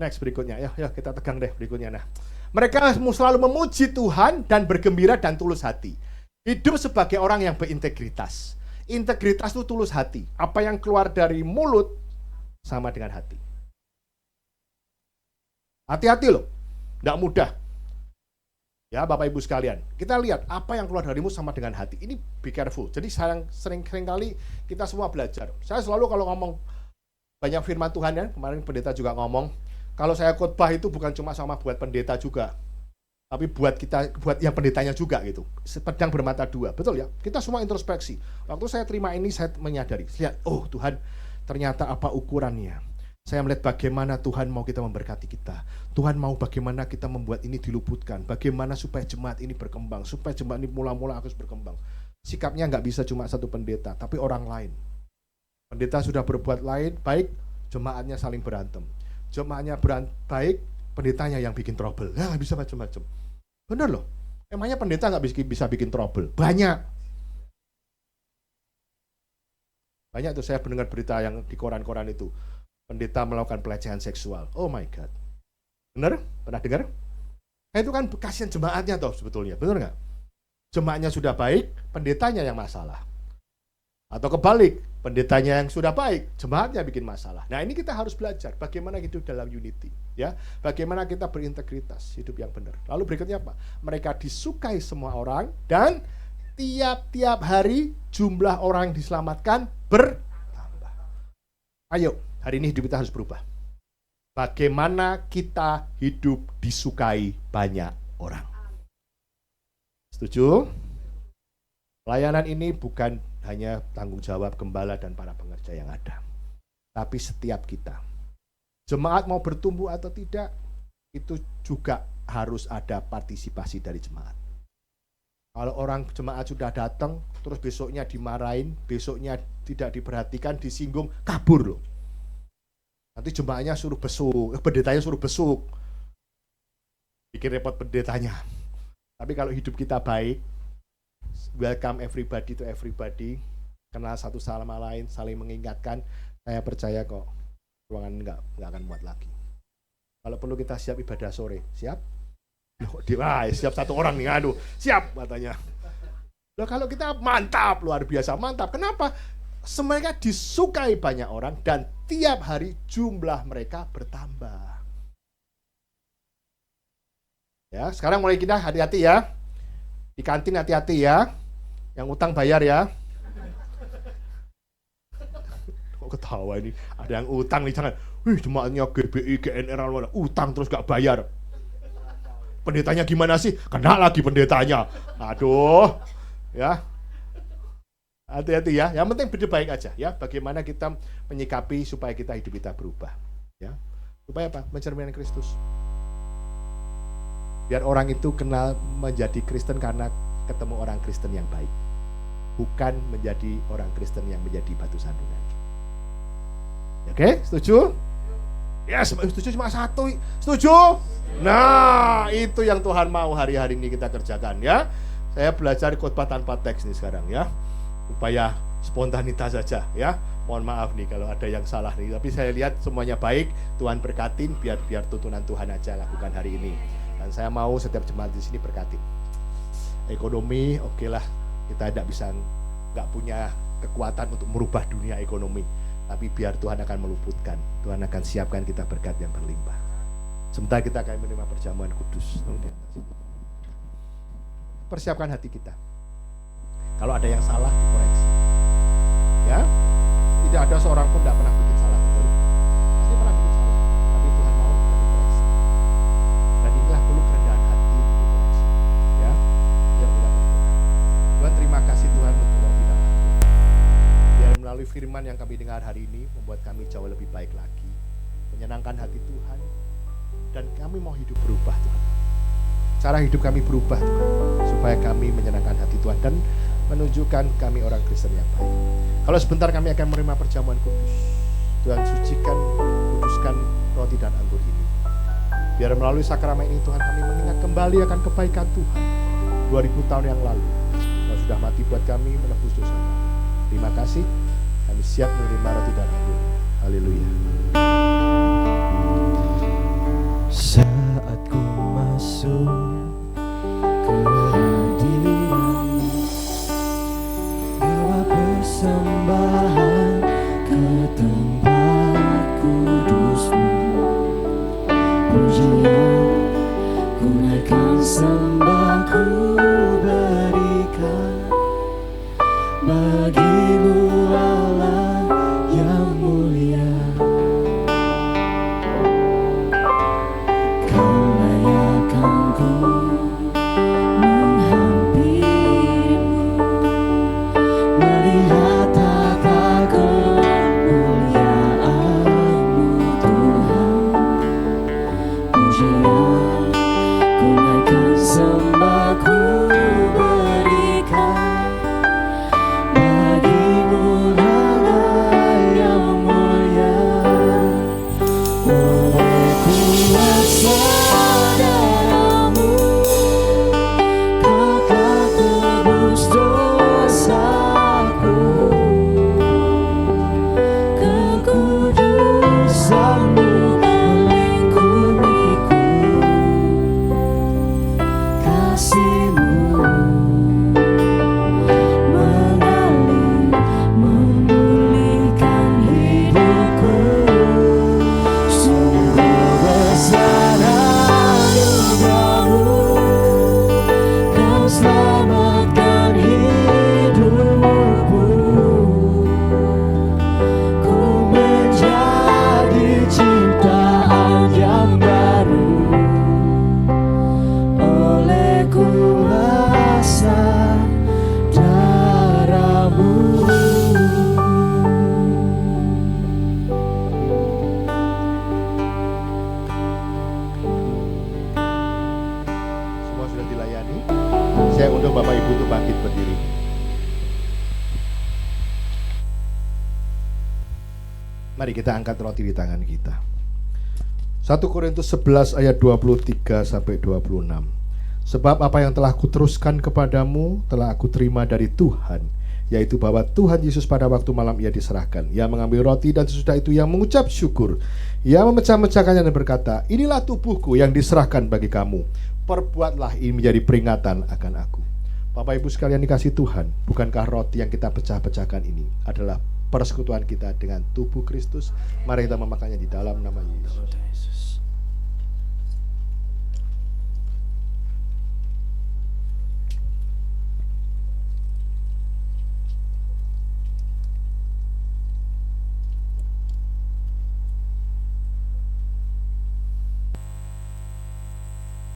Next berikutnya, ya kita tegang deh berikutnya. Nah, mereka selalu memuji Tuhan dan bergembira dan tulus hati. Hidup sebagai orang yang berintegritas. Integritas itu tulus hati. Apa yang keluar dari mulut sama dengan hati. Hati-hati loh, tidak mudah. Ya Bapak Ibu sekalian, kita lihat apa yang keluar darimu sama dengan hati. Ini be careful. Jadi sering kali kita semua belajar. Saya selalu kalau ngomong banyak firman Tuhan ya, kemarin pendeta juga ngomong, kalau saya khotbah itu bukan cuma sama buat pendeta juga, tapi buat kita, buat yang pendetanya juga gitu. Pedang bermata dua, betul ya? Kita semua introspeksi. Waktu saya terima ini, saya menyadari, lihat, oh Tuhan, ternyata apa ukurannya? Saya melihat bagaimana Tuhan mau kita memberkati kita. Tuhan mau bagaimana kita membuat ini diluputkan. Bagaimana supaya jemaat ini berkembang, supaya jemaat ini mula-mula harus berkembang. Sikapnya nggak bisa cuma satu pendeta, tapi orang lain. Pendeta sudah berbuat lain, baik, jemaatnya saling berantem. Jemaatnya baik, pendetanya yang bikin trouble. Ya bisa macam-macam. Bener loh. Emangnya pendeta nggak bisa bikin trouble? Banyak. Banyak tuh saya mendengar berita yang di koran-koran itu. Pendeta melakukan pelecehan seksual. Oh my God. Bener? Pernah dengar? Nah, itu kan kasihan jemaatnya toh sebetulnya. Bener nggak? Jemaatnya sudah baik, pendetanya yang masalah. Atau kebalik, pendetanya yang sudah baik, jemaatnya bikin masalah. Nah ini kita harus belajar bagaimana hidup dalam unity, ya. Bagaimana kita berintegritas, hidup yang benar. Lalu berikutnya apa? Mereka disukai semua orang dan tiap-tiap hari jumlah orang yang diselamatkan bertambah. Ayo, hari ini hidup kita harus berubah. Bagaimana kita hidup disukai banyak orang. Setuju? Pelayanan ini bukan hanya tanggung jawab gembala dan para pengerja yang ada, tapi setiap kita. Jemaat mau bertumbuh atau tidak, itu juga harus ada partisipasi dari jemaat. Kalau orang jemaat sudah datang, terus besoknya dimarahin, besoknya tidak diperhatikan, disinggung, kabur loh. Nanti jemaatnya suruh besuk, pendetanya suruh besuk. Bikin repot pendetanya. Tapi kalau hidup kita baik, welcome everybody to everybody, kenal satu sama lain, saling mengingatkan, saya percaya kok ruangan nggak akan muat lagi. Kalau perlu kita siap ibadah sore, siap? Siap satu orang nih, aduh, siap katanya. Loh, kalau kita mantap, luar biasa mantap. Kenapa? Mereka disukai banyak orang dan tiap hari jumlah mereka bertambah. Ya, sekarang mulai kita hati-hati ya. Di kantin hati-hati ya. Yang utang bayar ya. Kok ketawa ini? Ada yang utang nih, jangan. Jemaatnya GBI, GNR, utang terus gak bayar. Pendetanya gimana sih? Kena lagi pendetanya. Aduh. Ya. Hati-hati ya. Yang penting hidup baik aja ya. Bagaimana kita menyikapi supaya hidup kita berubah. Ya. Supaya apa? Mencerminkan Kristus. Biar orang itu kenal menjadi Kristen karena ketemu orang Kristen yang baik. Bukan menjadi orang Kristen yang menjadi batu sandungan. Oke, setuju? Ya, setuju cuma satu. Setuju? Nah, itu yang Tuhan mau hari-hari ini kita kerjakan ya. Saya belajar khotbah tanpa teks nih sekarang ya. Supaya spontanitas saja ya. Mohon maaf nih kalau ada yang salah nih. Tapi saya lihat semuanya baik. Tuhan berkatin, biar tuntunan Tuhan aja lakukan hari ini. Dan saya mau setiap jemaat di sini berkatin. Ekonomi, oke lah, kita nggak punya kekuatan untuk merubah dunia ekonomi. Tapi biar Tuhan akan meluputkan, Tuhan akan siapkan kita berkat yang berlimpah. Sebentar kita akan menerima perjamuan kudus. Persiapkan hati kita. Kalau ada yang salah, dikoreksi. Ya, tidak ada seorang pun tidak pernah bikin salah, betul. Pasti pernah bikin salah, tapi Tuhan mau kita dikoreksi. Dan inilah perlu kerendahan hati untuk dikoreksi. Ya, yang kita berdoa. Tuhan, terima kasih Tuhan untuk waktu dan waktu. Biar melalui firman yang kami dengar hari ini membuat kami jauh lebih baik lagi, menyenangkan hati Tuhan, dan kami mau hidup berubah Tuhan. Cara hidup kami berubah Tuhan, supaya kami menyenangkan hati Tuhan dan menunjukkan kami orang Kristen yang baik. Kalau sebentar kami akan menerima perjamuan kudus, Tuhan sucikan, kuduskan roti dan anggur ini. Biar melalui sakramen ini Tuhan kami mengingat kembali akan kebaikan Tuhan 2000 tahun yang lalu. Kau sudah mati buat kami, menebus dosa kami. Terima kasih, kami siap menerima roti dan anggur. Haleluya. Saat ku masuk ke hadirat-Mu, bawa persembahan ke tempat kudus-Mu. Pujian ku naikkan, sembah ku berikan bagi-Mu Allah yang mulia. Sembah ku berikan bagi-Mu Mari kita angkat roti di tangan kita. 1 Korintus 11 ayat 23 sampai 26. Sebab apa yang telah kuteruskan kepadamu telah aku terima dari Tuhan, yaitu bahwa Tuhan Yesus pada waktu malam ia diserahkan, ia mengambil roti dan sesudah itu ia mengucap syukur. Ia memecah-mecahkannya dan berkata, inilah tubuhku yang diserahkan bagi kamu. Perbuatlah ini menjadi peringatan akan aku. Bapak Ibu sekalian dikasih Tuhan, bukankah roti yang kita pecah-pecahkan ini adalah persekutuan kita dengan tubuh Kristus? Mari kita memakannya di dalam nama Yesus.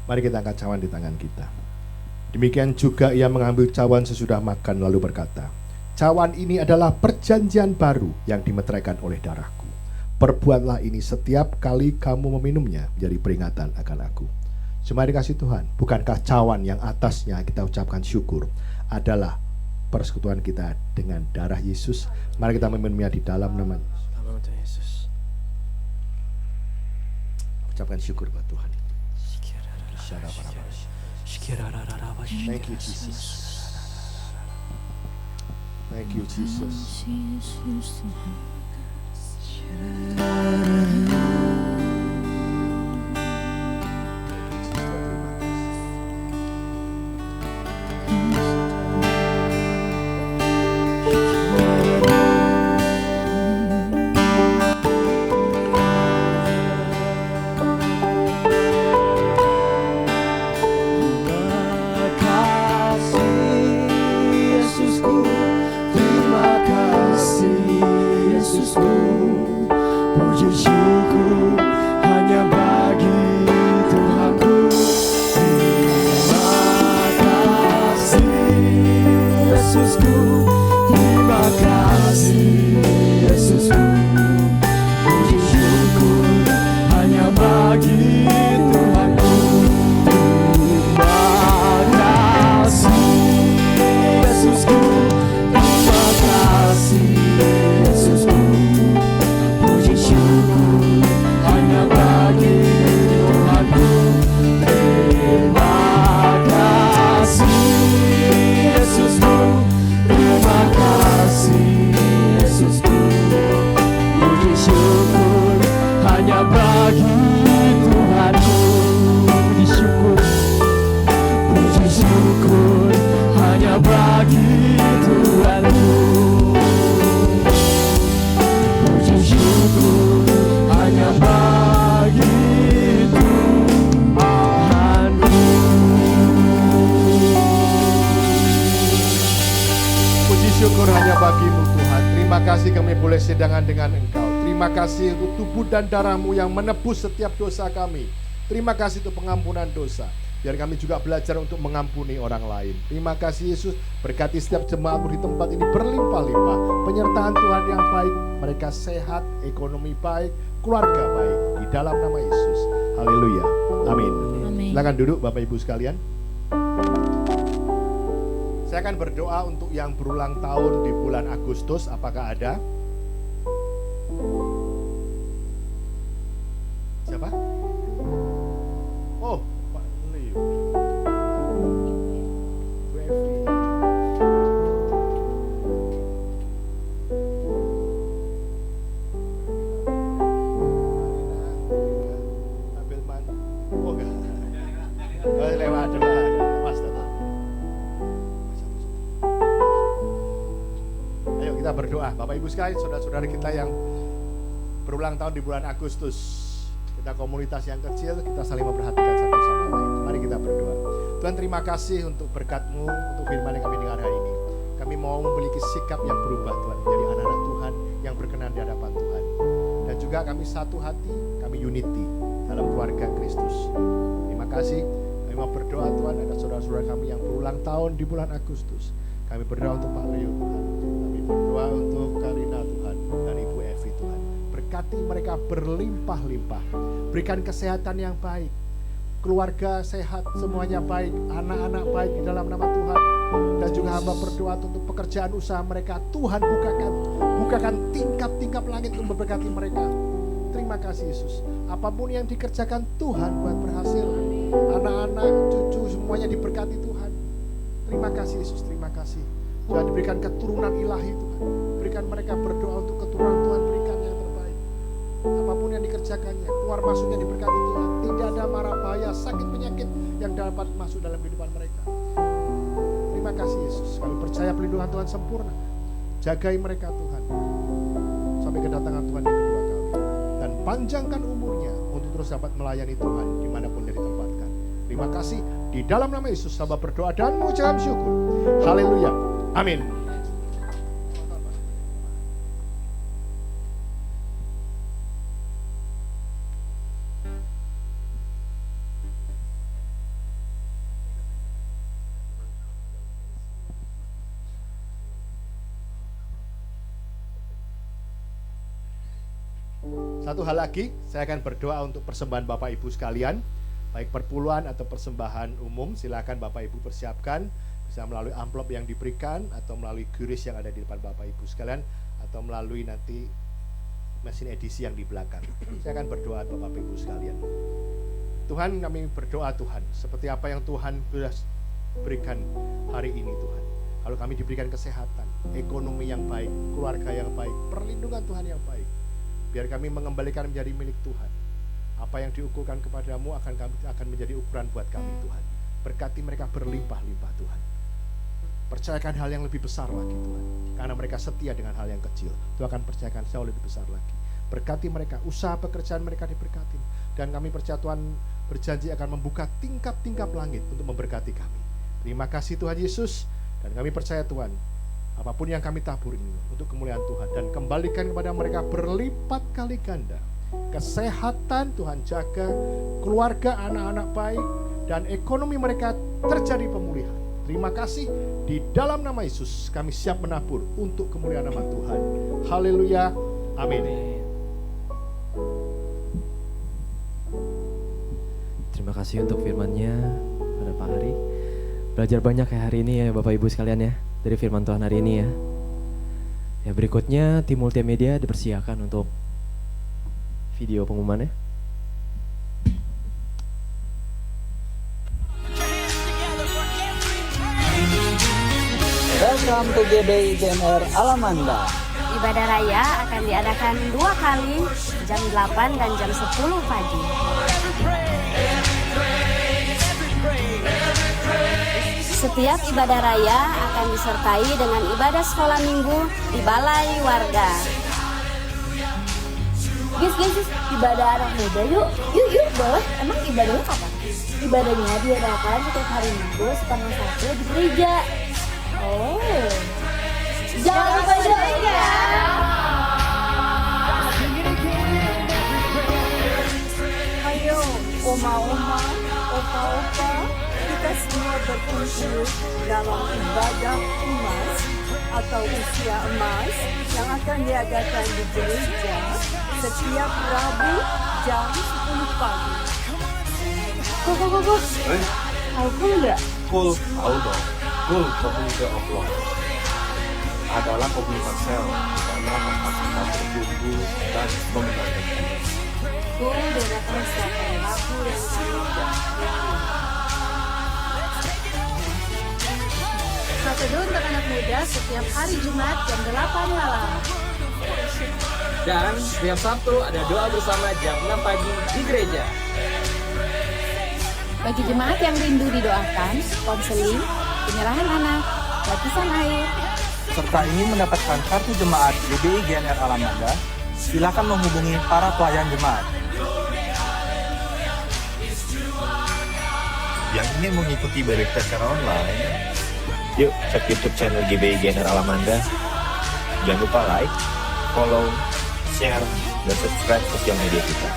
Mari kita angkat cawan di tangan kita. Demikian juga ia mengambil cawan sesudah makan lalu berkata, cawan ini adalah perjanjian baru yang dimeteraikan oleh darahku. Perbuatlah ini setiap kali kamu meminumnya menjadi peringatan akan aku. Semua dikasih Tuhan, bukankah cawan yang atasnya kita ucapkan syukur adalah persekutuan kita dengan darah Yesus? Mari kita meminumnya di dalam nama Yesus. Ucapkan syukur buat Tuhan. Thank you Jesus. Thank you Jesus. Syukur hanya bagimu Tuhan. Terima kasih kami boleh sedangan dengan Engkau. Terima kasih untuk tubuh dan darah-Mu yang menebus setiap dosa kami. Terima kasih untuk pengampunan dosa. Biar kami juga belajar untuk mengampuni orang lain. Terima kasih Yesus, berkati setiap jemaat-Mu di tempat ini berlimpah-limpah. Penyertaan Tuhan yang baik, mereka sehat, ekonomi baik, keluarga baik. Di dalam nama Yesus. Haleluya. Amin. Silakan duduk Bapak Ibu sekalian. Saya akan berdoa untuk yang berulang tahun di bulan Agustus. Apakah ada? Siapa? Oh, Pak Leo. Bu Evi. Abilman. Oh enggak. Lewat doa. Kita berdoa, Bapak Ibu sekalian, saudara-saudara kita yang berulang tahun di bulan Agustus. Kita komunitas yang kecil, kita saling memperhatikan satu sama lain. Mari kita berdoa. Tuhan, terima kasih untuk berkat-Mu, untuk firman yang kami dengar hari ini. Kami mau memiliki sikap yang berubah Tuhan, menjadi anak-anak Tuhan yang berkenan di hadapan Tuhan. Dan juga kami satu hati, kami unity dalam keluarga Kristus. Terima kasih. Kami mau berdoa Tuhan, ada saudara-saudara kami yang berulang tahun di bulan Agustus. Kami berdoa untuk Pak Leo Tuhan. Kami berdoa untuk Karina Tuhan dan Ibu Evi Tuhan. Berkati mereka berlimpah-limpah. Berikan kesehatan yang baik. Keluarga sehat, semuanya baik. Anak-anak baik di dalam nama Tuhan. Dan juga hamba berdoa untuk pekerjaan usaha mereka. Tuhan bukakan tingkap-tingkap langit untuk memberkati mereka. Terima kasih Yesus. Apapun yang dikerjakan Tuhan buat berhasil. Anak-anak, cucu semuanya diberkati Tuhan. Terima kasih Yesus, terima kasih. Tuhan diberikan keturunan ilahi Tuhan. Berikan mereka berdoa untuk keturunan Tuhan, berikan yang terbaik. Apapun yang dikerjakannya, keluar masuknya diberkati Tuhan. Tidak ada mara bahaya, sakit penyakit yang dapat masuk dalam kehidupan mereka. Terima kasih Yesus. Kami percaya pelindungan Tuhan sempurna. Jagai mereka Tuhan sampai kedatangan Tuhan yang kedua kali. Dan panjangkan umurnya untuk terus dapat melayani Tuhan dimanapun dia ditempatkan. Terima kasih. Di dalam nama Yesus hamba berdoa dan mengucap syukur. Haleluya. Amin. Satu hal lagi, saya akan berdoa untuk persembahan Bapak Ibu sekalian, baik perpuluhan atau persembahan umum. Silakan Bapak Ibu persiapkan, bisa melalui amplop yang diberikan atau melalui QRIS yang ada di depan Bapak Ibu sekalian, atau melalui nanti mesin edisi yang di belakang. Saya akan berdoa untuk Bapak Ibu sekalian. Tuhan, kami berdoa Tuhan, seperti apa yang Tuhan sudah berikan hari ini Tuhan. Kalau kami diberikan kesehatan, ekonomi yang baik, keluarga yang baik, perlindungan Tuhan yang baik, biar kami mengembalikan menjadi milik Tuhan. Apa yang diukurkan kepadamu akan menjadi ukuran buat kami Tuhan. Berkati mereka berlimpah-limpah Tuhan. Percayakan hal yang lebih besar lagi Tuhan. Karena mereka setia dengan hal yang kecil, Tuhan akan percayakan jauh lebih besar lagi. Berkati mereka, usaha pekerjaan mereka diberkati. Dan kami percaya Tuhan berjanji akan membuka tingkap-tingkap langit untuk memberkati kami. Terima kasih Tuhan Yesus. Dan kami percaya Tuhan, apapun yang kami tabur ini untuk kemuliaan Tuhan, dan kembalikan kepada mereka berlipat kali ganda. Kesehatan Tuhan jaga, keluarga anak-anak baik, dan ekonomi mereka terjadi pemulihan. Terima kasih. Di dalam nama Yesus kami siap menabur untuk kemuliaan nama Tuhan. Haleluya. Amin. Terima kasih untuk firman-Nya pada Pak Hari. Belajar banyak ya hari ini ya Bapak Ibu sekalian ya, dari firman Tuhan hari ini ya. Ya berikutnya tim multimedia dipersilakan untuk video pengumumannya. Welcome to GBI GNR Alamanda. Ibadah raya akan diadakan 2 kali, jam 8 dan jam 10 pagi. Setiap ibadah raya akan disertai dengan ibadah sekolah minggu di balai warga. Guys, ibadah anak muda yuk, boleh. Emang ibadahnya kapan? Ibadahnya diadakan setiap hari Minggu setengah 1 di gereja. Oh, jangan lupa join ya. Ayo, oma-oma, opa-opa, kita semua berkumpul dalam ibadah emas atau usia emas yang akan diadakan di gereja setiap Rabu jam 10 pagi. Kok, tahu nggak? Cool, tahu dong. Cool Community of Love adalah komunitas sel di mana tempat kita bertumbuh dan memenangkan. Cool diadakan setiap hari Rabu dan Jumat. Satu untuk anak muda setiap hari Jumat jam 8 malam. Dan setiap Sabtu ada doa bersama jam 6 pagi di gereja. Bagi jemaat yang rindu didoakan, konseling, penyerahan anak, baptisan air, serta ingin mendapatkan kartu jemaat GBI GNR Alamanda, silakan menghubungi para pelayan jemaat. Yang ingin mengikuti ibadah kita secara online, yuk cek YouTube channel GBI GNR Alamanda. Jangan lupa like, follow, share, dan subscribe sosial media kita.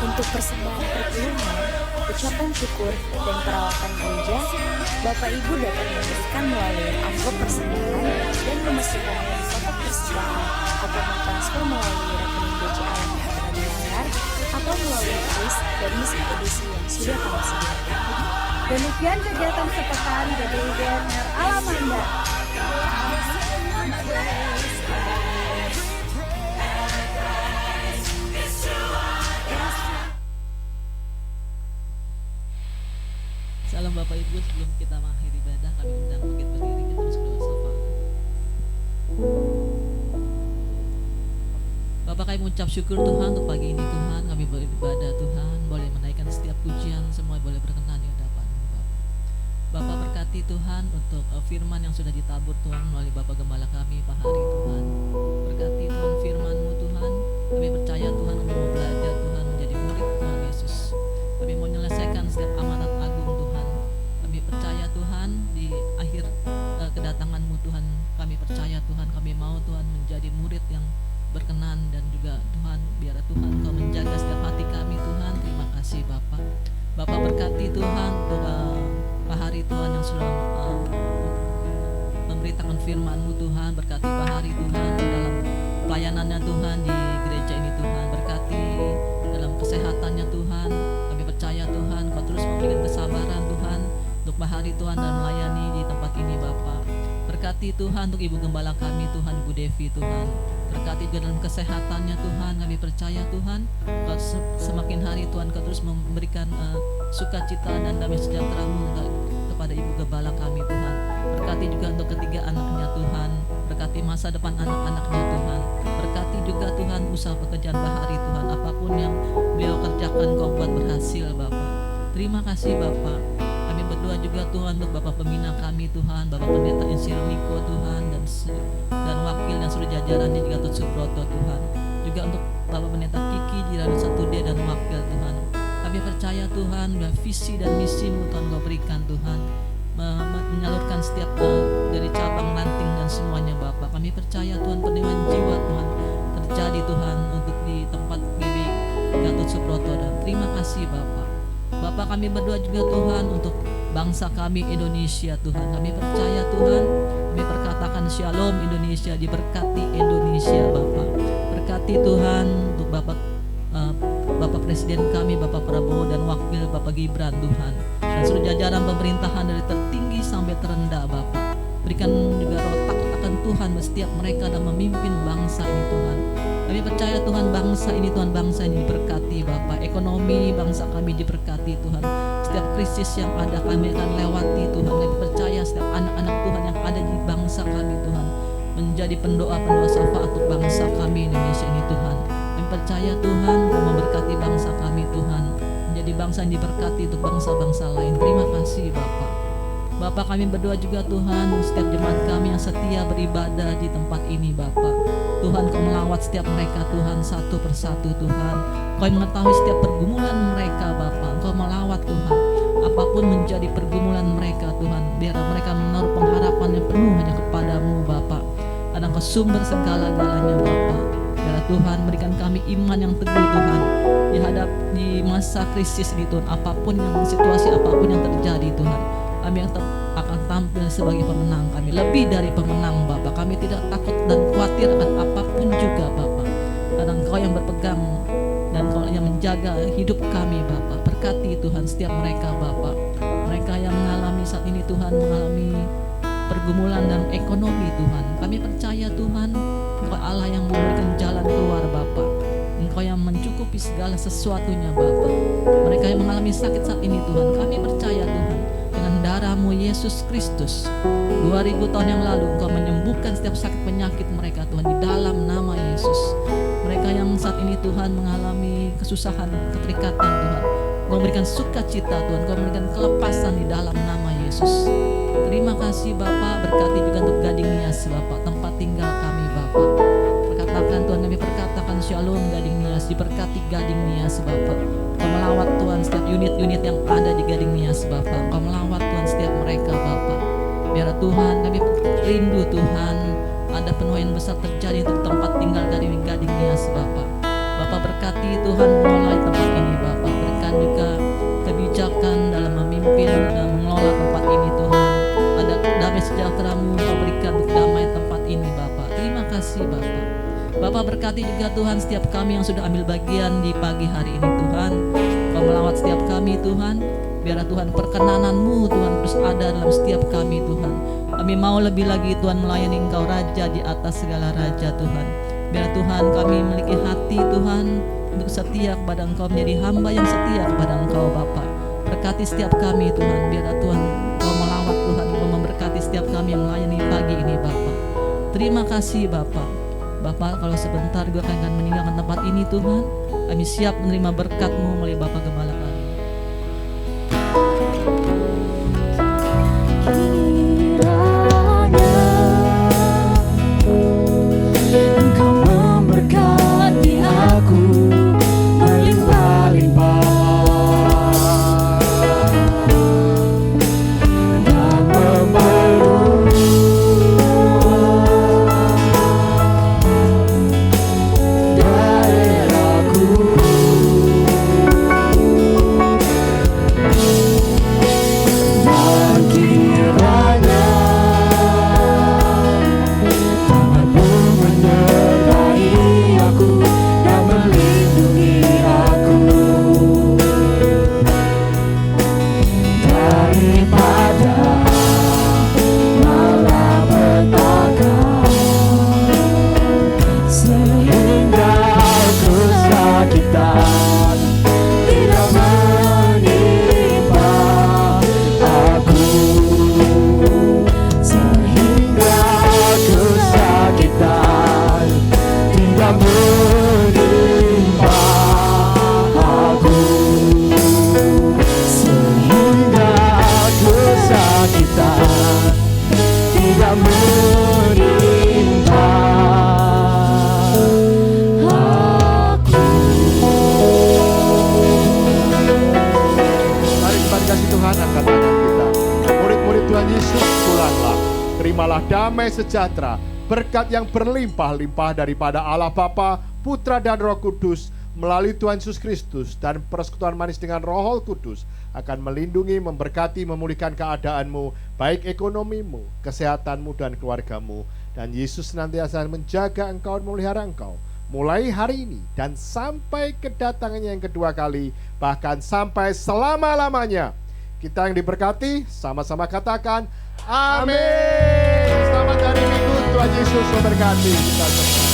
untuk persembahan perpuluhan, ucapan syukur, dan perawatan gereja, Bapak Ibu dapat memberikan melalui amplop persembahan dan memasukkan kotak persembahan atau mentransfer melalui rekening BCA yang tertera di layar atau melalui kris dan mesin edisi yang sudah kami sediakan. Demikian kegiatan sepekan GBI GNR Alamanda. Salam Bapak Ibu, sebelum kita mengakhiri ibadah, kami undang bangkit berdiri, kita terus berdoa syafaat. Bapak, kami mengucap syukur Tuhan untuk pagi ini Tuhan, kami beribadah Tuhan, boleh menaikkan setiap pujian, semua boleh berkenan di hadapan-Mu Bapak. Bapak berkati Tuhan untuk firman yang sudah ditabur Tuhan melalui Bapak Gembala kami Pak Hari Tuhan. Berkati Tuhan firman-Mu Tuhan, kami percaya Tuhan kami mau belajar Tuhan menjadi murid Tuhan Yesus. Kami mau menyelesaikan setiap amanat agung Tuhan. Kami percaya Tuhan di akhir kedatangan-Mu Tuhan, kami percaya Tuhan kami mau Tuhan menjadi murid yang berkenan, dan juga Tuhan biar Tuhan Kau menjaga setiap hati kami Tuhan. Terima kasih Bapak. Bapak berkati Tuhan untuk Pak Hari Tuhan yang sudah memberitakan firman-Mu Tuhan. Berkati Pak Hari Tuhan dalam pelayanannya Tuhan di gereja ini Tuhan. Berkati dalam kesehatannya Tuhan. Kami percaya Tuhan Kau terus memberikan kesabaran Tuhan untuk Pak Hari Tuhan dan melayani di tempat ini Bapak. Berkati Tuhan untuk Ibu Gembala kami Tuhan, Ibu Devi Tuhan. Berkati juga dalam kesehatannya Tuhan. Kami percaya Tuhan Kau semakin hari Tuhan Kau terus memberikan sukacita dan damai sejahtera-Mu kepada Ibu Gembala kami Tuhan. Berkati juga untuk ketiga anaknya Tuhan. Berkati masa depan anak-anaknya Tuhan. Berkati juga Tuhan usaha pekerjaan Pak Hari Tuhan. Apapun yang beliau kerjakan Kau buat berhasil Bapak. Terima kasih Bapak. Kami berdoa juga Tuhan untuk Bapak Pembina kami Tuhan, Bapak Pendeta Insir Niko Tuhan, dan wakil dan seluruh jajarannya juga Gatot Subroto Tuhan. Juga untuk Bapak Pendeta Kiki Jirana 1D dan wakil Tuhan. Kami percaya Tuhan bahwa visi dan misi-Mu Tuhan Kau berikan Tuhan, menyalurkan setiap dari cabang ranting dan semuanya Bapak. Kami percaya Tuhan penemuan jiwa Tuhan terjadi Tuhan untuk di tempat GBI Gatot Subroto, dan terima kasih Bapak. Bapak, kami berdoa juga Tuhan untuk bangsa kami Indonesia Tuhan. Kami percaya Tuhan, kami perkatakan shalom Indonesia, diberkati Indonesia Bapak. Berkati Tuhan untuk Bapak Presiden kami Bapak Prabowo dan wakil Bapak Gibran Tuhan, dan seluruh jajaran pemerintahan dari tertinggi sampai terendah Bapak. Berikan juga rotak-rotakan Tuhan setiap mereka dalam memimpin bangsa ini Tuhan. Kami percaya Tuhan bangsa ini Tuhan, bangsa ini diberkati Bapak. Ekonomi bangsa kami diberkati Tuhan. Setiap krisis yang ada kami akan lewati Tuhan. Kami percaya setiap anak-anak Tuhan yang ada di bangsa kami Tuhan menjadi pendoa-pendoa syafaat untuk bangsa kami Indonesia ini Tuhan. Kami percaya Tuhan Kau memberkati bangsa kami Tuhan, menjadi bangsa yang diberkati untuk bangsa-bangsa lain. Terima kasih Bapak. Bapak, kami berdoa juga Tuhan setiap jemaat kami yang setia beribadah di tempat ini Bapak. Tuhan Kau melawat setiap mereka Tuhan satu persatu Tuhan. Kau mengetahui setiap pergumulan mereka Bapak. Kau melawat Tuhan apapun menjadi pergumulan mereka Tuhan. Biar mereka menaruh pengharapan yang penuh hanya kepadamu Bapak, karena Kau sumber segala-galanya Bapak. Biar Tuhan berikan kami iman yang teguh Tuhan di masa krisis ini Tuhan. Apapun yang situasi apapun yang terjadi Tuhan, kami akan tampil sebagai pemenang. Kami lebih dari pemenang Bapak. Kami tidak takut dan khawatir akan apapun juga Bapak, karena Engkau yang berpegang dan Engkau yang menjaga hidup kami Bapak. Berkati Tuhan setiap mereka Bapak. Mereka yang mengalami saat ini Tuhan, mengalami pergumulan dan ekonomi Tuhan. Kami percaya Tuhan Engkau Allah yang memberikan jalan keluar Bapak. Engkau yang mencukupi segala sesuatunya Bapak. Mereka yang mengalami sakit saat ini Tuhan, kami percaya Tuhan dengan darah-Mu Yesus Kristus 2000 tahun yang lalu Engkau menyembuhkan setiap sakit penyakit mereka Tuhan, di dalam nama Yesus. Mereka yang saat ini Tuhan mengalami kesusahan, keterikatan Tuhan, Engkau memberikan sukacita Tuhan, Engkau memberikan kelepasan di dalam nama Yesus. Terima kasih Bapak. Berkati juga untuk Gading Nias Bapak, tempat tinggal kami Bapak. Perkatakan Tuhan, kami perkatakan shalom Gading Nias, diberkati Gading Nias Bapak. Kau melawat Tuhan setiap unit-unit yang ada di Gading Nias Bapak. Kau melawat Tuhan setiap mereka Bapak. Biar Tuhan kami rindu Tuhan ada penuaian besar terjadi untuk tempat tinggal Gading Nias Bapak. Bapak berkati Tuhan mengelola tempat ini Bapak. Berikan juga kebijakan dalam memimpin dan mengelola tempat ini Tuhan. Ada damai sejahtera-Mu Kau berikan untuk damai tempat ini Bapak. Terima kasih Bapak. Bapak berkati juga Tuhan setiap kami yang sudah ambil bagian di pagi hari ini Tuhan. Kau melawat setiap kami Tuhan. Biarlah Tuhan perkenanan-Mu Tuhan terus ada dalam setiap kami Tuhan. Kami mau lebih lagi Tuhan melayani Engkau Raja di atas segala Raja Tuhan. Biar Tuhan kami memiliki hati Tuhan untuk setia kepada Engkau, menjadi hamba yang setia kepada Engkau Bapa. Berkati setiap kami Tuhan, biarlah Tuhan Engkau melawat Tuhan, Engkau memberkati setiap kami yang melayani pagi ini Bapa. Terima kasih Bapa. Bapa, kalau sebentar gue akan meninggalkan tempat ini Tuhan, kami siap menerima berkat-Mu melalui Bapa Gembala kami. Terimalah damai sejahtera, berkat yang berlimpah-limpah daripada Allah Bapa, Putra dan Roh Kudus melalui Tuhan Yesus Kristus, dan persekutuan manis dengan Roh Kudus akan melindungi, memberkati, memulihkan keadaanmu, baik ekonomimu, kesehatanmu, dan keluargamu. Dan Yesus senantiasa menjaga engkau dan memelihara engkau mulai hari ini dan sampai kedatangannya yang kedua kali, bahkan sampai selama-lamanya. Kita yang diberkati sama-sama katakan amin. Selamat hari Minggu, Tuhan Yesus memberkati kita semua.